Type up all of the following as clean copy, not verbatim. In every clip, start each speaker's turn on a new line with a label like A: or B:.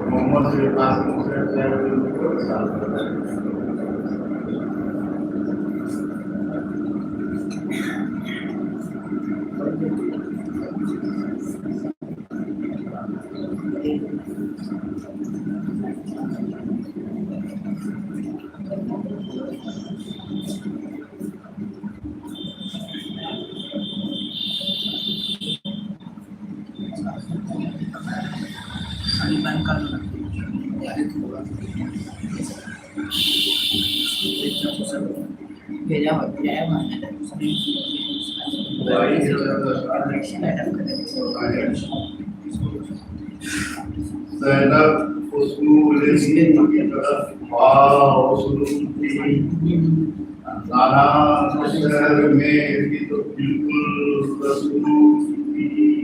A: محمد سے قاسم سے زینب اصول کی طرف نانا شہر میں بھی تو بالکل رسول کی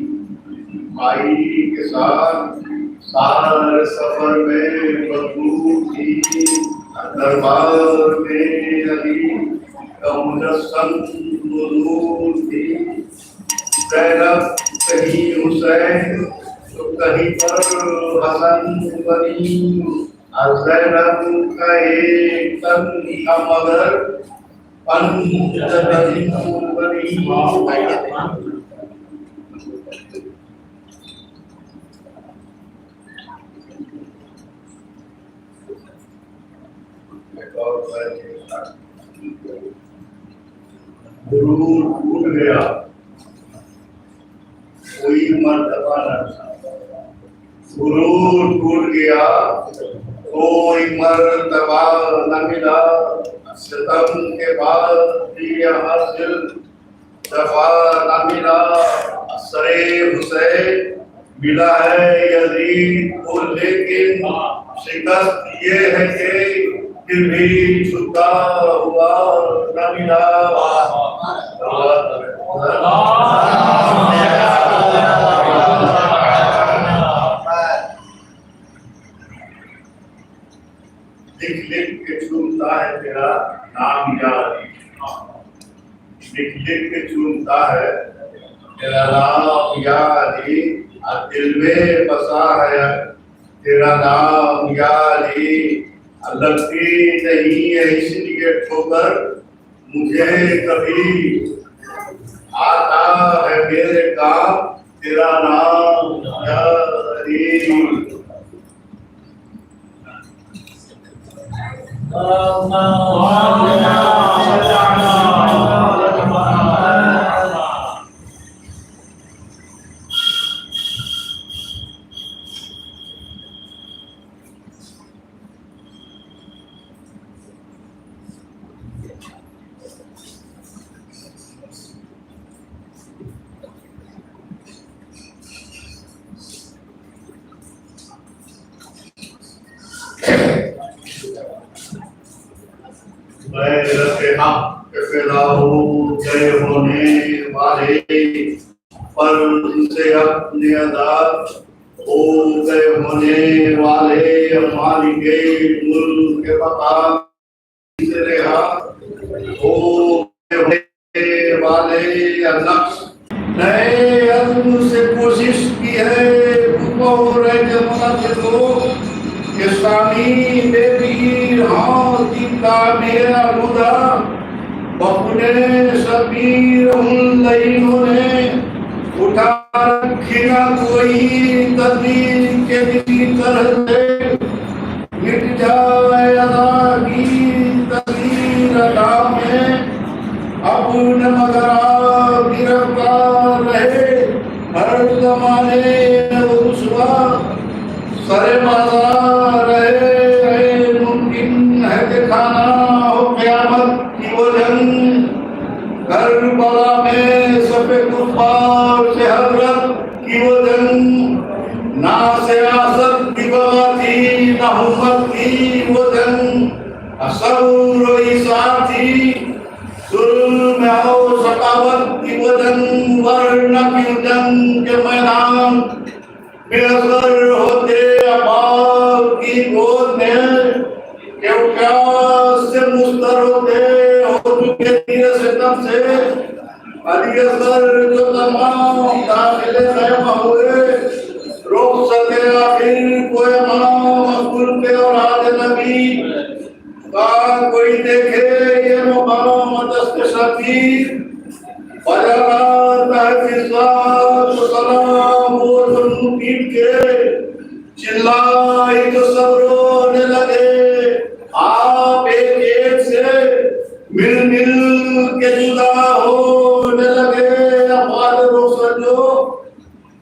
A: مائی کے ساتھ سارے سفر میں بدبو تھی دربار میں علی کا مجسم حضور تھی زینب کہیں حسین تو کہیں پر حسن بنی زینب کا ایک تن کا مگر بنی غرور ٹوٹ گیا کوئی مرتبہ نہ تھا غرور ٹوٹ گیا کوئی مرتبہ نہ ملا ستم کے بعد بھی حاصل دفع نہ ملا سر حسین ملا ہے یزید کو لیکن شکست یہ ہے کہ پھر بھی چھپا ہوا نہ ملا لکھ لکھ کے چنتا ہے تیرا نام یاد لکھ لکھ کے چنتا ہے تیرا نام یاد دل میں بسا ہے تیرا نام یاد لگتی نہیں ہے اس لیے ٹھوکر مجھے کبھی آتا ہے میرے کام تیرا نام یاد گئے ہونے والے پر سے اپنے ادا ہو گئے ہونے والے مالک ملک کے مقام سے رہا ہو گئے ہونے والے نقش نئے عزم سے کوشش کی ہے بطور جماعت کو کہ سامی بے پیر ہاتھی کا میرا خدا اپنے شبیر ان لئیوں نے اٹھا رکھیا کوئی تدبیر کے بھی طرح سے مٹ جائے ادا کی تدبیر ادا میں اپنے مگرہ گرفتار رہے ہر زمانے رسوا سر مزار رہے ممکن ہے کہ کھانا ہو قیامت کی وہ جنگ کربلا میں سب کفار سے حضرت کی وہ جنگ ناصر سیاست کی وبا تھی، نہ حکومت کی وہ جنگ، نہ صبر و ایثار تھی، ظلم اور ثقافت کی وہ جنگ، ورنہ کیوں جنگ کے میدان بے اثر ہوتے احباب کی گود میں، کہ پیاس سے مستر ہوتے ہو چکے تیر ستم سے، علی اصغر جو تمام داخل خیمہ ہوئے، روک سکے آخر کوئی امام مقبول پہ اولاد نبی کا کوئی دیکھے یہ مقام دست شبیر، بجانا تحفظات و سلام و تنقید کے، چلائی تو سب رونے لگے، آپ ایک ایک سے مل مل کے جدا ہونے لگے، افعال روشن جو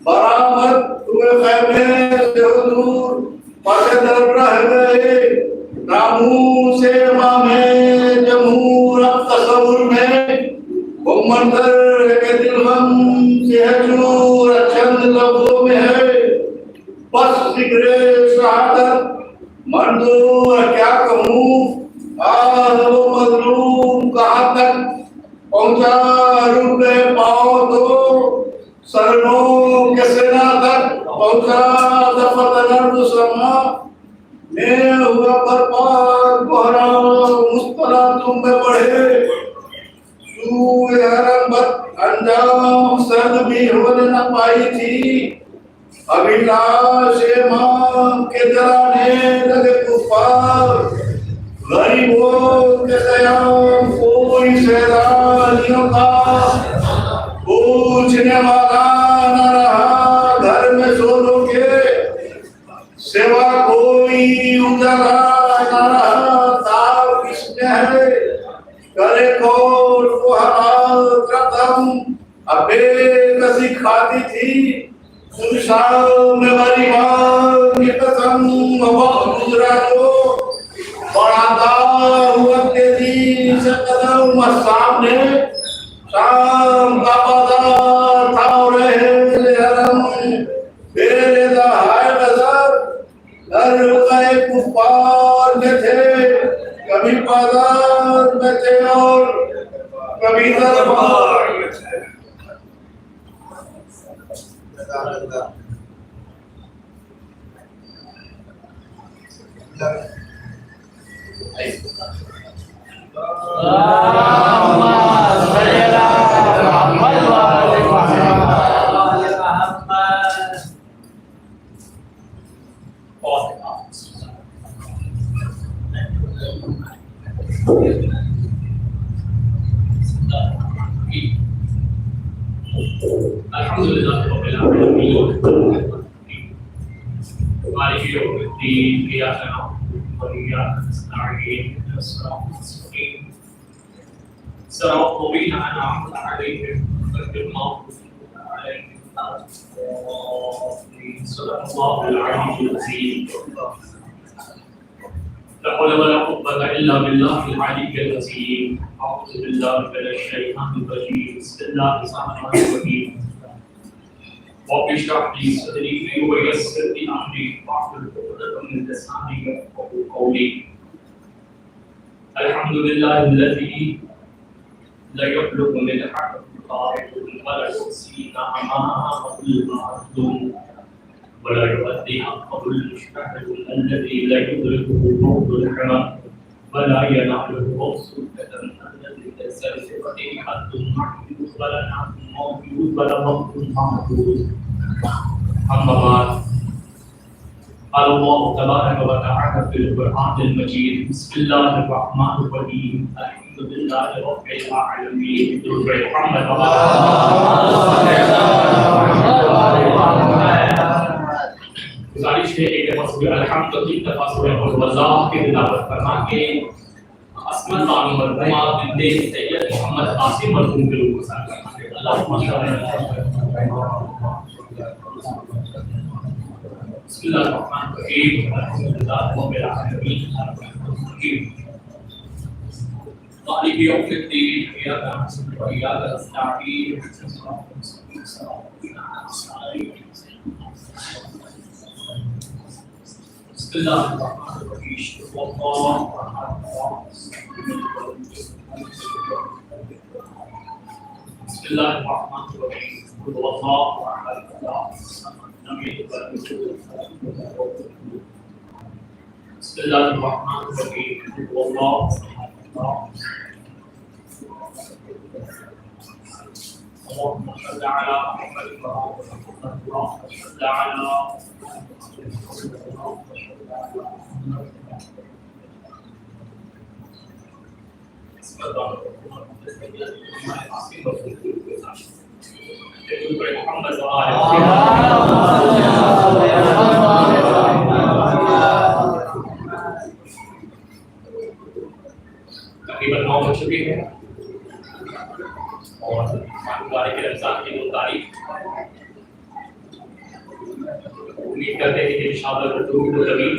A: برآمد ہوئے خیمے سے حضور پس در رہ گئے، ناموس امام جمہور اب تصور میں وہ منظر کے دل ہم سے ہے چور چند لفظوں میں ہے، بس ذکر شہادت مردو کیا کہوں، آہ وہ مظلوم کہاں تک پہنچا، رک گئے پاؤں تو سرنوں کے سینہ تک پہنچا، دفت نرد سما میں ہوا برپاد بحران مسترا تم میں بڑھے، سوئے حرم بد انجام سرد بھی ہونے نہ پائی تھی، ابھی لاش امام کے جلانے لگے کفار، غریبوں کے قیام کوئی سیدانیوں کا پوچھنے والا نہ رہا، گھر میں سولوں کے سوا کوئی اجالا نہ رہا، تاب کس نے ہے کرے کون کو حالات ختم، اب بے کسی کھاتی تھی شام میں غریبان کی قسم، وقت گزرا تو بڑھاتا ہوا تیزی سے قدم، سامنے شام کا بازار تھا اور اہل حرم بے رضا ہے نظر، در گئے کفار میں تھے، کبھی بازار میں تھے اور کبھی دربار میں تھے۔
B: الحمدللہ رب العالمین مالک یوم الدین ایاک نعبد و ایاک نستعین اهدنا الصراط المستقیم صراط الذین انعمت علیہم غیر المغضوب علیہم ولا الضالین، صدق اللہ العلی العظیم۔ لا حول ولا قوة إلا بالله العلي العظيم، أعوذ بالله من الشيطان الرجيم، بسم الله الرحمن الرحيم، رب اشرح لي صدري ويسر لي أمري واحلل عقدة من لساني يفقهوا قولي، الحمد لله الذي لا يبلغ من حق القائل ولا يحصي نعماءه المعدوم ولا يؤدي حقه المجتهد الذي لا يدركه موت الحرم ولا يناله غوث الكتم الذي ليس لصفته حد محدود ولا نعم موجود ولا وقت محدود، أما بعد، قال الله تبارك وتعالى في القرآن المجيد، بسم الله الرحمن الرحيم، الحمد لله رب العالمين، محمد گزارش ہے ایک دفعہ سورہ الحمد تین دفعہ سورہ الوضاح کی تلاوت کرنا کہ عصمت بانو مرحومہ بنت سید محمد قاسم مرحوم کے لوگ گزار کرنا ہے۔ اللہم صل علی بسم اللہ الرحمن الرحیم، الحمدللہ رب العالمین، الرحمن الرحیم، مالک یوم الدین، ایاک نعبد و ایاک نستعین، اهدنا الصراط المستقیم، صراط الذین انعمت علیہم بسم اللہ الرحمن الرحیم والله بسم اللہ الرحمن الرحیم والله احد الله لم يلد ولم يولد بسم اللہ الرحمن الرحیم والله احد الله اللهم صل على محمد وعلى صل على تقریباً 9 بج چکے ہیں اور مبارک رمضان کی 2 تاریخ امید کرتے ہیں کہ انشاءاللہ اردو کو کبھی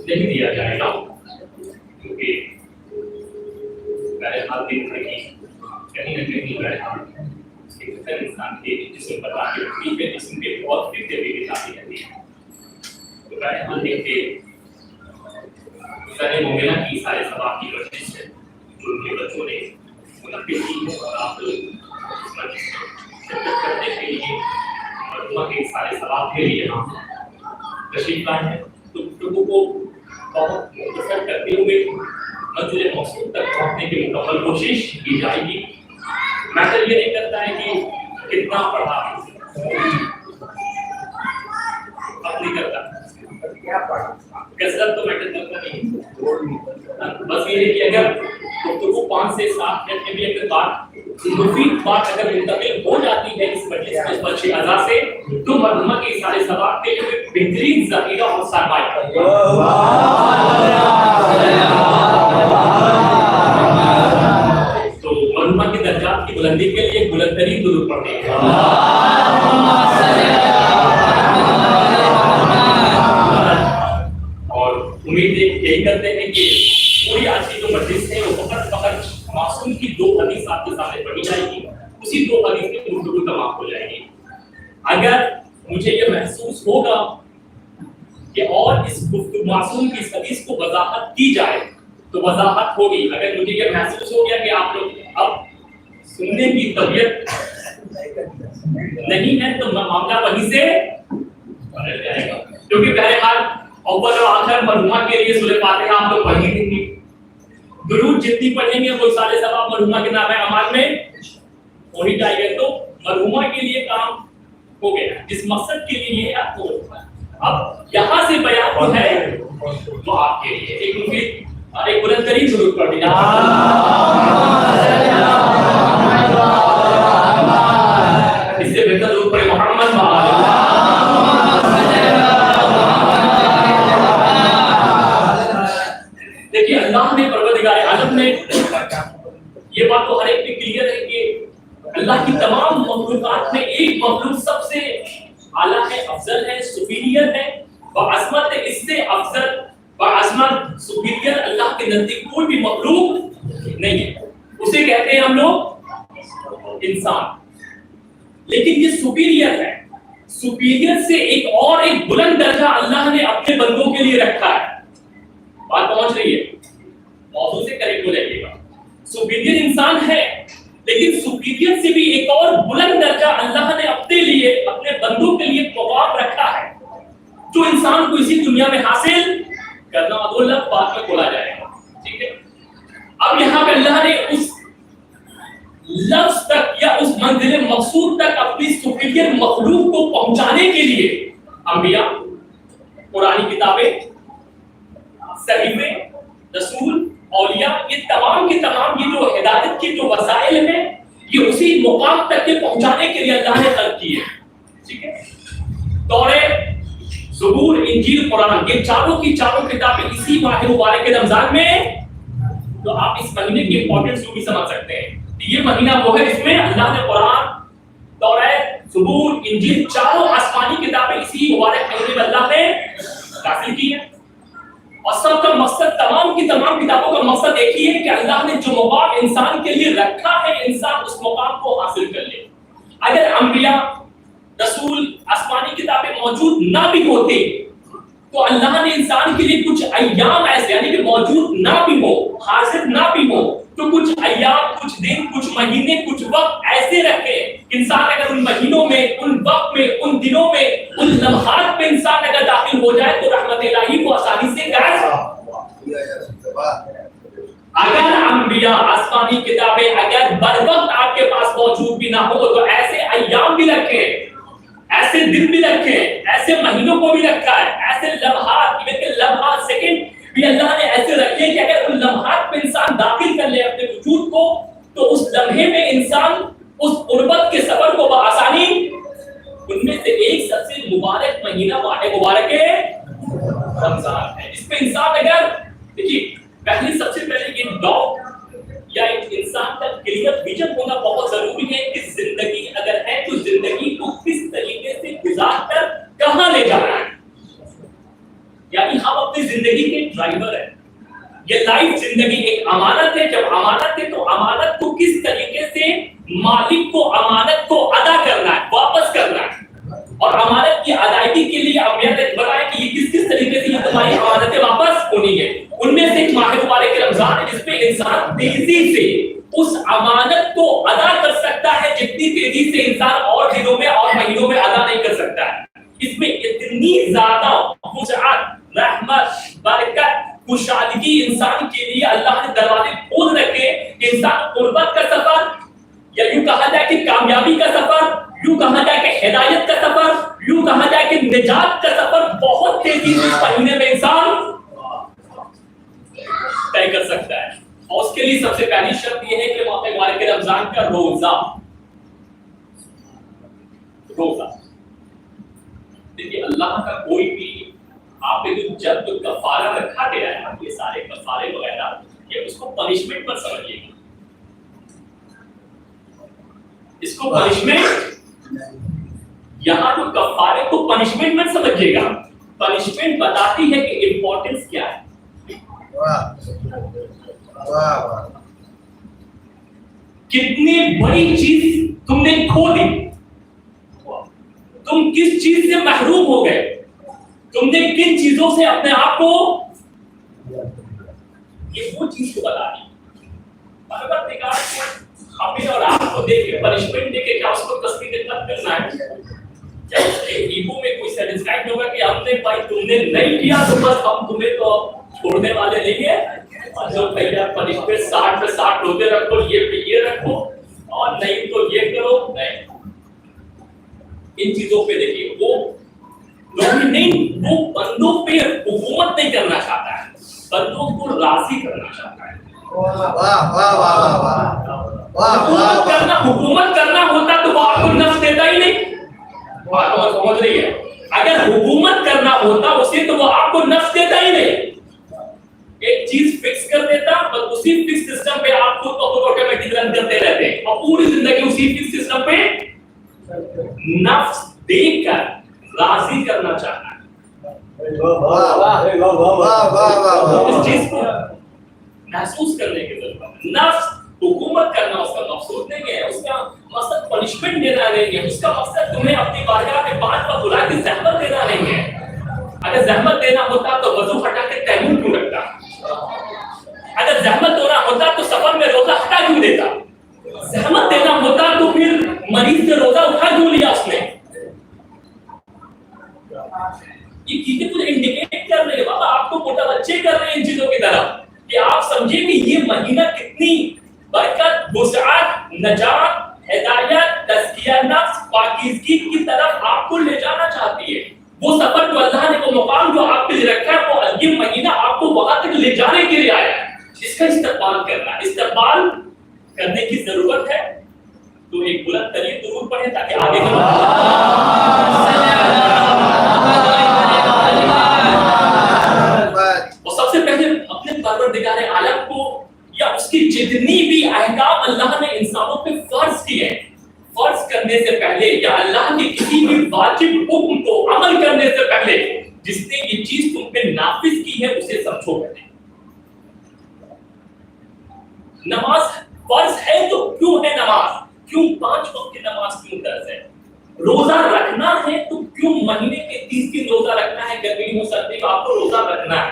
B: نہیں دیا جائے گا کیونکہ بہرحال دن بھر کی کہیں نہ کہیں بہرحال ایک انسان کے جسم پر آگے ہوتی ہے جسم کے بہت فکر بھی بتاتی رہتی ہے تو بہرحال دیکھتے سارے مومنہ کی سارے ثواب کی کوشش ہے جو ان کے بچوں نے منعقد کی ہے اور آپ لوگ شرکت کرنے کے لیے مرحومہ کے سارے ثواب کے لیے ہم تشریف لائے ہیں تو گفتگو کو بہت مختصر کرتے ہوئے منزل مقصود تک پہنچنے کی مکمل کوشش کی جائے گی. میٹر یہ نہیں کرتا ہے کہ کتنا پڑھا اب نہیں کرتا کثرت تو میٹر کرتا نہیں بس یہ ہے کہ اگر گفتگو 5 سے 7 منٹ میں بھی اگر بات مفید بات اگر منتقل ہو جاتی ہے اس مجلس میں اس بچے اعضاء سے تو مرحومہ کے سارے ثواب کے لیے بہترین ذخیرہ اور سرمایہ تو مرحومہ کے درجات کی بلندی کے لیے بلند ترین درود پڑھتے ہیں اور امید یہی کرتے ہیں کہ پوری آج کی جو مجلس ہے وہ فقط معصوم کی 2 حدیث آپ کے سامنے پڑھی جائے گی اسی 2 حدیث کی گفتگو تمام ہو جائے گی. اگر مجھے یہ محسوس ہوگا کہ اور اس معصوم کی اس حدیث کو وضاحت کی جائے تو وضاحت ہوگی. اگر مجھے یہ محسوس ہو گیا کہ آپ لوگ اب سننے کی طبیعت نہیں ہے تو معاملہ وہیں سے بدل جائے گا کیونکہ بہرحال اول و آخر مرحومہ کے لیے سورہ فاتحہ آپ لوگ پڑھیں گے درود جتنی پڑھیں گے وہ سارے ثواب مرحومہ کے نام اعمال میں ہو ہی جائے گا. تو مرحومہ کے لیے کام ہو گیا جس مقصد کے لیے یہ آپ کو اب یہاں سے بیان جو ہے وہ آپ کے لیے ایک مفید اور ایک بلند ترین درود پڑھ دینا اس سے بہتر درود پڑھے محمد دیکھیے اللہ نے پروردگار عالم نے یہ بات تو ہر ایک پہ کلیئر ہے کہ اللہ کی تمام مخلوقات میں ایک مخلوق سب سے اعلیٰ ہے افضل ہے سپیریئر ہے بعظمت ہے اس سے افضل بعظمت سپیریئر اللہ کے نزدیک کوئی بھی مخلوق نہیں ہے اسے کہتے ہیں ہم لوگ انسان. لیکن یہ سپیریئر ہے سپیریئر سے ایک اور ایک بلند درجہ اللہ نے اپنے بندوں کے لیے رکھا ہے. بات پہنچ رہی ہے موضوع سے کریکٹ ہو جائیے گا. سپیریئر انسان ہے لیکن سپیریئر سے بھی ایک اور بلند درجہ اللہ نے اپنے لیے اپنے بندوں کے لیے مقام رکھا ہے جو انسان کو اسی دنیا میں حاصل کرنا وہ لفظ بعد میں بولا جائے گا. ٹھیک ہے اب یہاں پہ اللہ نے اس لفظ تک یا اس منزل مقصود تک اپنی سپیریئر مخلوق کو پہنچانے کے لیے انبیاء قرآنی کتابیں صحیفے رسول اولیاء یہ تمام کے تمام یہ جو ہدایت کے جو وسائل ہیں یہ اسی مقام تک کے پہنچانے کے لیے اللہ نے خلق کی ہے. ٹھیک ہے تورات زبور انجیل قرآن یہ چاروں کی چاروں کتابیں اسی ماہ مبارک کے رمضان میں تو آپ اس مہینے کی امپورٹنس کو بھی سمجھ سکتے ہیں. یہ مہینہ وہ ہے جس میں اللہ نے قرآن تورات زبور انجیل چاروں آسمانی کتابیں اسی مبارک مہینے میں اللہ نے نازل کی ہیں اور سب کا مقصد تمام کی تمام کتابوں کا مقصد ایک ہی ہے کہ اللہ نے جو مقام انسان کے لیے رکھا ہے انسان اس مقام کو حاصل کر لے. اگر انبیاء رسول آسمانی کتابیں موجود نہ بھی ہوتے تو تو اللہ نے انسان کے لیے کچھ ایام ایسے یعنی کہ موجود نہ بھی ہو، حاضر نہ بھی ہو، تو کچھ ایام، کچھ دن، کچھ مہینے، کچھ وقت ایسے رکھے انسان اگر ان مہینوں میں، ان وقت میں، ان دنوں میں، ان لمحات میں انسان اگر داخل ہو جائے تو رحمت الہی کو آسانی سے کر۔ اگر انبیاء، آسمانی کتابیں اگر بر وقت آپ کے پاس موجود بھی نہ ہو تو ایسے ایام بھی رکھیں، ایسے دن بھی رکھیں، ایسے مہینوں کو بھی رکھا ہے، ایسے لمحات، لمحات سیکنڈ بھی اللہ نے ایسے رکھے کہ اگر ان لمحات میں انسان داخل کر لے اپنے وجود کو تو اس لمحے میں انسان اس قربت کے سفر کو بآسانی، ان میں سے ایک سب سے مبارک مہینہ ماہ مبارک رمضان ہے، جس پہ انسان اگر دیکھیے پہلے سب سے پہلے یہ ڈاؤٹ یا ایک انسان کا کلیئر ویژن ہونا بہت ضروری ہے کہ زندگی اگر ہے تو زندگی کو کس طریقے سے گزار کر کہاں لے جانا ہے، یعنی ہم اپنی زندگی کے ڈرائیور ہیں۔ یہ لائف زندگی ایک امانت ہے، جب امانت ہے تو امانت کو کس طریقے سے مالک کو امانت کو ادا کرنا ہے، واپس کرنا ہے، اور امانت کی ادائیگی کے لیے اہمیت بڑھائے کہ یہ کس کس طریقے سے یہ تمہاری امانتیں واپس ہونی ہے۔ ان میں سے ایک ماہ مبارک رمضان ہے جس پہ انسان تیزی سے اس امانت کو ادا کر سکتا ہے جتنی تیزی سے انسان اور دنوں میں اور مہینوں میں ادا نہیں کر سکتا ہے۔ اس میں اتنی زیادہ وسعت، رحمت، برکت، کشادگی انسان کے لیے اللہ نے دروازے کھول رکھے کہ انسان قربت کا سفر یا یوں کہا جائے کہ کامیابی کا سفر، یوں کہا جائے کہ ہدایت کا سفر، یوں کہا جائے کہ نجات کا سفر بہت تیزی سے اس مہینے میں انسان طے کر سکتا ہے۔ اور اس کے لیے سب سے پہلی شرط یہ ہے کہ ماہ مبارک رمضان کا روزہ دیکھیے اللہ کا کوئی بھی آپ نے جو جب کفارہ رکھا گیا ہے یہ سارے کفارے وغیرہ یہ اس کو پنشمنٹ پر سمجھیے گا، اس کو پنشمنٹ، یہاں جو کفارے کو پنشمنٹ مت سمجھیے گا، پنشمنٹ بتاتی ہے کہ امپورٹنس کیا ہے۔ کتنی بڑی چیز تم نے کھو دی، تم کس چیز سے محروم ہو گئے، تم نے کن چیزوں سے اپنے آپ کو، یہ وہ چیز کو بتا دی۔ پروردگار ہمیں اور آپ کو دے کے پنشمنٹ دے کے کیا اس کو تسلیم کرنا ہے، کیا اس کے ایگو میں کوئی سیٹسفائیڈ ہوگا کہ ہم نے بھائی تم نے نہیں کیا تو بس ہم تمہیں تو چھوڑنے والے نہیں ہیں، اور جو بھیا پنشمنٹ 60 پہ 60 روزے رکھو، یہ پہ یہ رکھو، اور نہیں تو یہ کرو، نہیں۔ ان چیزوں پہ دیکھیے وہ نہیں، وہ بندوں پہ حکومت نہیں کرنا چاہتا ہے، بندوں کو راضی کرنا چاہتا ہے۔ حکومت کرنا ہوتا تو وہ آپ کو نفس دیتا ہی نہیں، بات سمجھ رہی ہے؟ اگر حکومت کرنا ہوتا اسے تو وہ آپ کو نفس دیتا ہی نہیں، ایک چیز فکس کر دیتا اور اسی فکس سسٹم پہ آپ خود کو آٹومیٹک رن کرتے رہتے ہیں اور پوری زندگی اسی فکس سسٹم پہ نفس دیکھ کر راضی کرنا چاہتا ہے۔ اس چیز کو محسوس کرنے کی ضرورت ہے۔ نفس حکومت کرنا اس کا مقصود نہیں ہے، اس کا مقصد پنشمنٹ دینا نہیں ہے، اس کا مقصد تمہیں اپنی بارگاہ میں 5 وقت بلا کے زحمت دینا نہیں ہے۔ اگر زحمت دینا ہوتا تو وضو ہٹا کے تیمم کیوں رکھتا؟ اگر زحمت دینا ہوتا تو سفر میں روزہ ہٹا کیوں دیتا؟ زحمت دینا ہوتا تو پھر مریض سے روزہ اٹھا کیوں لیا اس نے؟ یہ چیزیں کچھ انڈیکیٹ کر رہے ہیں، بابا آپ کو متوجہ کر رہے ہیں ان چیزوں کی طرف کہ آپ سمجھیں کہ یہ مہینہ کتنی برکت، وسعت، نجات، ہدایت، تزکیہ نفس، پاکیزگی کی طرف آپ کو لے جانا چاہتی ہے۔ وہ سفر جو اللہ نے، وہ مقام جو آپ کے لیے رکھا ہے، وہ یہ مہینہ آپ کو وہاں تک لے جانے کے لیے آیا ہے۔ اس کا استقبال کرنا ہے، استقبال کرنے کی ضرورت ہے تو ایک بلند ترین درود پڑھیں تاکہ آگے اور سب سے پہلے اپنے پروردگار عالم کو یا اس کی جتنی بھی احکام اللہ نے انسانوں پہ فرض کیے ہیں، فرض کرنے سے پہلے یا اللہ کے کسی بھی واجب حکم کو عمل کرنے سے پہلے جس نے یہ چیز تم پہ نافذ کی ہے اسے سمجھو پہلے۔ نماز فرض ہے تو کیوں ہے نماز؟ کیوں 5 وقت کی نماز کیوں فرض ہے؟ روزہ رکھنا ہے تو کیوں مہینے کے 30 دن روزہ رکھنا ہے؟ گرمی ہو سردی میں آپ کو روزہ رکھنا ہے.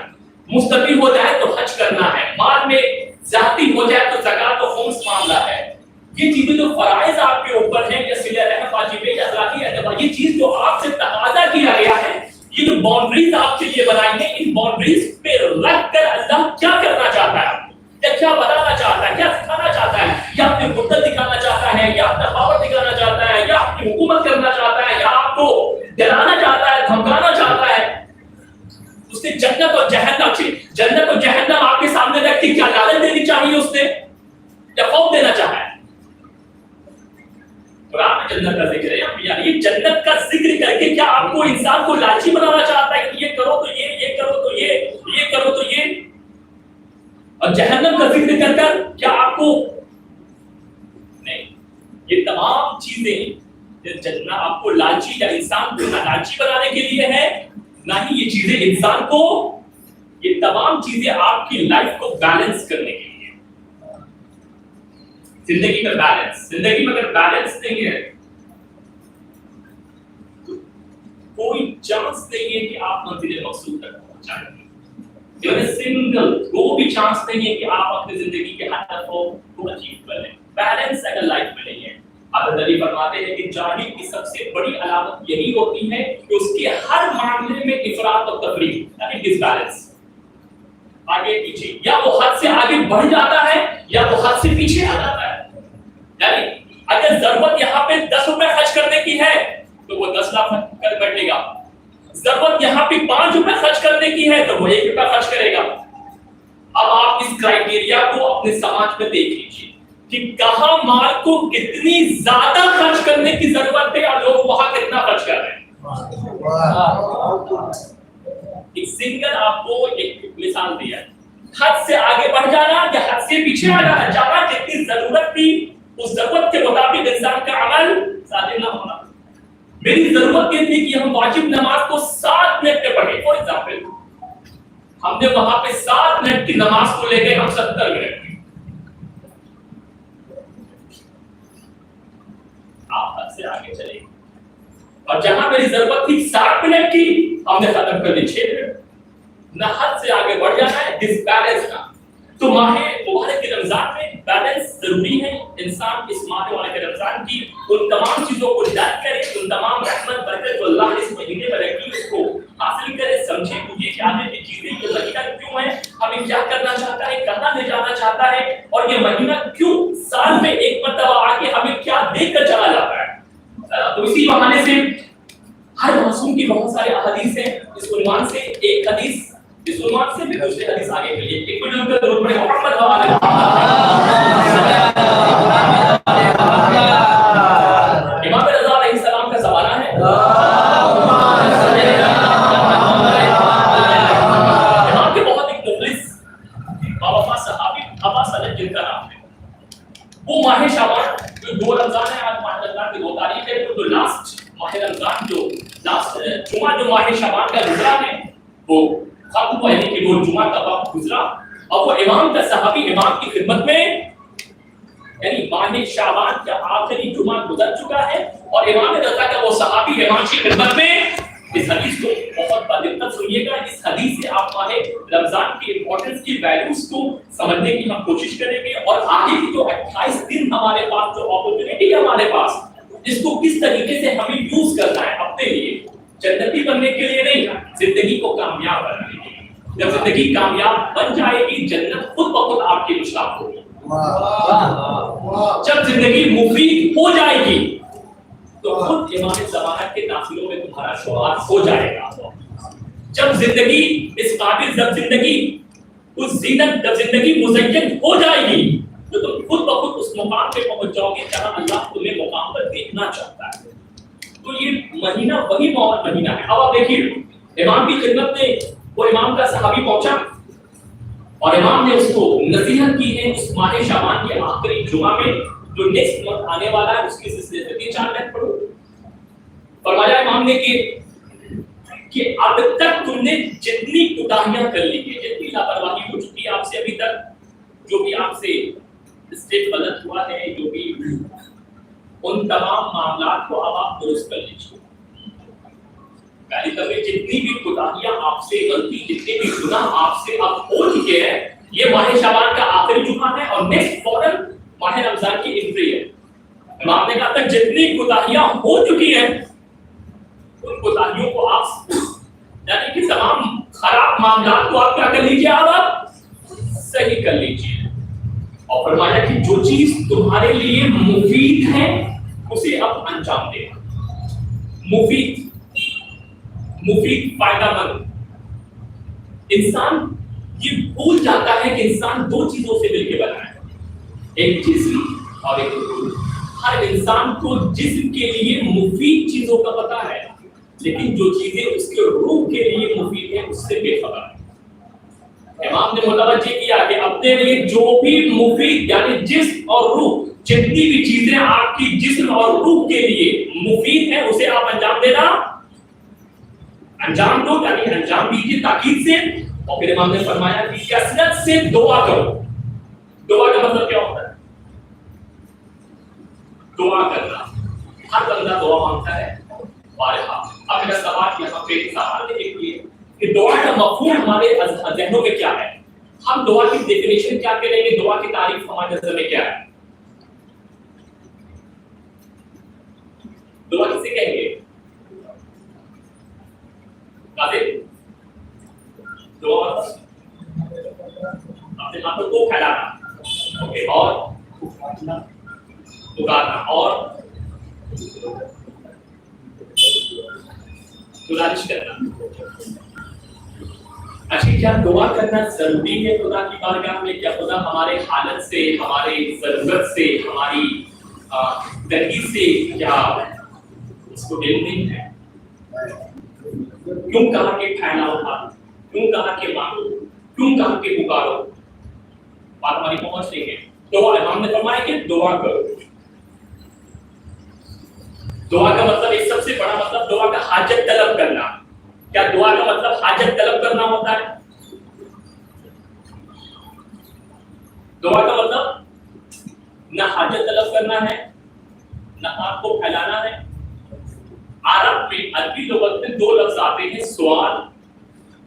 B: مستطیع ہو جائے تو حج کرنا ہے. مال میں زیادتی ہو جائے تو زکات و خمس معاملہ ہے. یہ چیزیں جو فرائض آپ کے اوپر ہیں یا صلہ رحم واجب یا اخلاقی اعتبار، یہ چیز جو آپ سے تقاضا کیا گیا ہے، یہ جو باؤنڈریز آپ کے لیے بنائی ہیں، ان باؤنڈریز پہ رکھ کر اللہ کیا کرنا چاہتا ہے آپ کو، یا کیا بتانا چاہتا ہے، کیا سکھانا چاہتا ہے، یا اپنی قدرت دکھانا چاہتا ہے، یا اپنا پاور دکھانا چاہتا ہے، یا اپنی حکومت کرنا چاہتا ہے، یا آپ کو ڈرانا چاہتا ہے، دھمکانا چاہتا ہے. اس نے جنت اور جہنم آپ کے سامنے رکھ کے کیا لالچ دینی چاہیے اس نے، یا خوف دینا چاہا ہے؟ قرآن میں جنت کا ذکر ہے. یعنی یہ جنت کا ذکر کر کے کیا آپ کو انسان کو لالچی بنانا چاہتا ہے کہ یہ کرو تو یہ کرو تو یہ کرو تو یہ، اور جہنم کا ذکر کر کر کیا آپ کو نہیں. یہ تمام چیزیں جنت آپ کو لالچی یا انسان کو لالچی بنانے کے لیے ہے، نہ ہی یہ چیزیں انسان کو، یہ تمام چیزیں آپ کی لائف کو بیلنس کرنے کے لیے. زندگی میں بیلنس، زندگی میں اگر بیلنس نہیں ہے تو کوئی چانس نہیں ہے کہ آپ منزل مقصود تک پہنچ جائیں. سنگل وہ بھی چانس نہیں ہے کہ آپ اپنی زندگی کے ہدف کو اچیو کر لیں. بیلنس اگر لائف میں نہیں ہے. حضرت علی فرماتے ہیں کہ جاہل کی سب سے بڑی علامت یہی ہوتی ہے کہ اس کے ہر معاملے میں افراط و تفریط، یعنی ڈس بیلنس، آگے پیچھے، یا وہ حد سے آگے بڑھ جاتا ہے یا وہ حد سے پیچھے آ جاتا ہے. یعنی اگر ضرورت یہاں پہ 10 روپے خرچ کرنے کی ہے تو وہ 10 لاکھ کر بیٹھے گا. ضرورت یہاں پہ 5 روپے خرچ کرنے کی ہے تو وہ 1 روپیہ خرچ کرے گا. اب آپ اس کرائٹیریا کو اپنے سماج میں دیکھ لیجیے کہ کہاں مال کو کتنی زیادہ خرچ کرنے کی ضرورت ہے اور لوگ وہاں کتنا خرچ کر رہے ہیں. ایک سنگل آپ کو ایک مثال دیا ہے. حد سے آگے بڑھ جانا یا حد سے پیچھے آ جانا. جہاں جتنی ضرورت تھی اس ضرورت کے مطابق انسان کا عمل صادق نہ ہونا. میری ضرورت یہ تھی کہ ہم واجب نماز کو 7 منٹ میں پڑھیں. فار ایگزامپل ہم نے وہاں پہ 7 منٹ کی نماز کو لے گئے ہم 70 منٹ کی. آپ حد سے آگے چلے گئے اور جہاں میری ضرورت تھی 60 منٹ کی ہم نے ختم کر لی 6 منٹ. نہ حد سے آگے بڑھ جانا ہے، ڈس بیلنس نہ. تو ماہ مبارک کے رمضان میں بیلنس ضروری ہے. انسان اس ماہ مبارک کے رمضان کی ان تمام چیزوں کو درک کرے، ان تمام رحمت برکت جو اللہ نے اس مہینے میں رکھی اس کو حاصل کرے، سمجھے مجھے کیا ہے کہ چیزیں یہ مہینہ کیوں ہے، ہمیں کیا کرنا چاہتا ہے، کہاں لے جانا چاہتا ہے، اور یہ مہینہ کیوں سال میں ایک مرتبہ آ کے ہمیں کیا دیکھ کر چلا جاتا ہے. تو اسی بہانے سے ہر معصوم کی بہت سارے احادیث ہیں. اس عنوان سے ایک حدیث، اس عنوان سے بھی دوسرے حدیث آگے کے لیے ایک ملک کا درود پڑھیں محمد وعلى امام رضا علیہ السلام کا زمانہ ہے. امام کے بہت ایک مخلص بابا صحابی ابا سلمہ جن کا نام ہے، وہ ماہ شعبان جو 2 رمضان ہے، آج ماہ رمضان کی 2 تاریخ ہے، تو لاسٹ ماہ رمضان جو لاسٹ جمعہ جو ماہ شعبان کا گزرا ہے وہ ختم ہونے کے 2 جمعہ کا وقت گزرا اور وہ امام کا صحابی امام کی خدمت میں، یعنی ماہ شعبان کا آخری جمعہ گزر چکا ہے اور امام رضا کا وہ صحابی امام کی خدمت میں. اس حدیث کو بہت بدقت سنیے گا. اس حدیث سے آپ ماہ رمضان کی امپورٹنس کی ویلیوز کو سمجھنے کی ہم کوشش کریں گے اور آگے کی جو 28 دن ہمارے پاس جو اپرچونٹی ہے ہمارے پاس، اس کو کس طریقے سے ہمیں یوز کرنا ہے اپنے لیے، جنتی بننے کے لیے نہیں، زندگی کو کامیاب بنانے کے لیے. جب زندگی کامیاب بن جائے گی جنت خود بخود آپ کی مشتاق ہوگی. جب زندگی مفید ہو جائے گی تو خود امام زمانت کے نافلوں میں تمہارا شمار ہو جائے گا. جب زندگی اس قابل، جب زندگی اس زینت، جب زندگی مزین ہو جائے گی تو تم خود بخود اس مقام پہ پہنچ جاؤ گے جہاں اللہ تمہیں مقام پر دیکھنا چاہتا ہے. تو یہ مہینہ وہی مہینہ ہے. اب آپ دیکھیے امام کی خدمت میں وہ امام کا صحابی پہنچا اور امام نے اس کو نصیحت کی ہے اس ماہ شعبان کے آخری جمعہ میں جو نیکسٹ منتھ آنے والا ہے اس کی سلسلے سے 4 منٹ پڑھو. فرمایا امام نے کہ اب تک تم نے جتنی کوتاہیاں کر لی ہیں، جتنی لاپرواہی ہو چکی ہے آپ سے ابھی تک، جو بھی آپ سے اسٹیپ غلط ہوا ہے، جو بھی ان تمام معاملات کو اب آپ درست کر لیجیے. پہلی دفعہ جتنی بھی کوتاہیاں آپ سے، غلطی جتنے بھی گناہ آپ سے اب ہو چکے ہیں، یہ ماہ شعبان کا آخری جمعہ ہے اور نیکسٹ فوراً ماہ رمضان کی انٹری ہے. امام نے کہا تھا جتنی کوتاہیاں ہو چکی ہیں ان کوتاہیوں کو آپ یعنی کہ تمام خراب معاملات کو آپ کیا کر لیجیے، اب آپ صحیح کر لیجیے. اور فرمایا کہ جو چیز تمہارے لیے مفید ہے اسے اب انجام دے. مفید فائدہ مند. انسان یہ بھول جاتا ہے کہ انسان دو چیزوں سے مل کے بنا ہے، ایک جسم اور ایک روح. ہر انسان کو جسم کے لیے مفید چیزوں کا پتہ ہے، لیکن جو چیزیں اس کے روح کے لیے مفید ہیں اس سے بے خبر ہے. امام نے متوجہ کیا کہ اپنے لیے جو بھی مفید یعنی جسم اور روح، جتنی بھی چیزیں آپ کی جسم اور روح کے لیے مفید ہیں اسے آپ انجام دینا، انجام دو، یعنی انجام دیجیے تاکید سے. اور پھر امام نے فرمایا کہ کثرت سے دعا کرو. دعا کا مطلب کیا ہوتا ہے؟ دعا کرنا. ہر بندہ دعا مانگتا ہے بارہا. اب میرا سوال یہاں پہ سوال ہے کہ دعا کا مفہوم ہمارے ذہنوں میں کیا ہے؟ ہم دعا کی ڈیفینیشن کیا کریں گے؟ دعا کی تعریف ہمارے نظر میں کیا ہے؟ دعا کسے کہیں گے؟ دعا اپنے ہاتھوں کو پھیلانا، اوکے، اور پکارنا اور گزارش کرنا. اچھا، کیا دعا کرنا ضروری ہے خدا کی بارگاہ میں؟ کیا خدا ہمارے حالت سے، ہمارے ضرورت سے، ہماری تنگی سے کیا اس کو دل نہیں ہے؟ کیوں کہا کہ پھیلاؤ ہاتھ، کیوں کہا کہ مانگو، کیوں کہا کہ پکارو؟ بات ہماری پہنچ رہی ہے. دعا امام نے فرمایا کہ دعا کرو. دعا کا مطلب ایک سب سے بڑا مطلب دعا کا حاجت طلب کرنا. کیا دعا کا مطلب حاجت طلب کرنا ہوتا ہے؟ دعا کا مطلب نہ حاجت طلب کرنا ہے، نہ ہاتھ کو پھیلانا ہے. عرب میں، عربی لغت میں دو لفظ آتے ہیں، سوال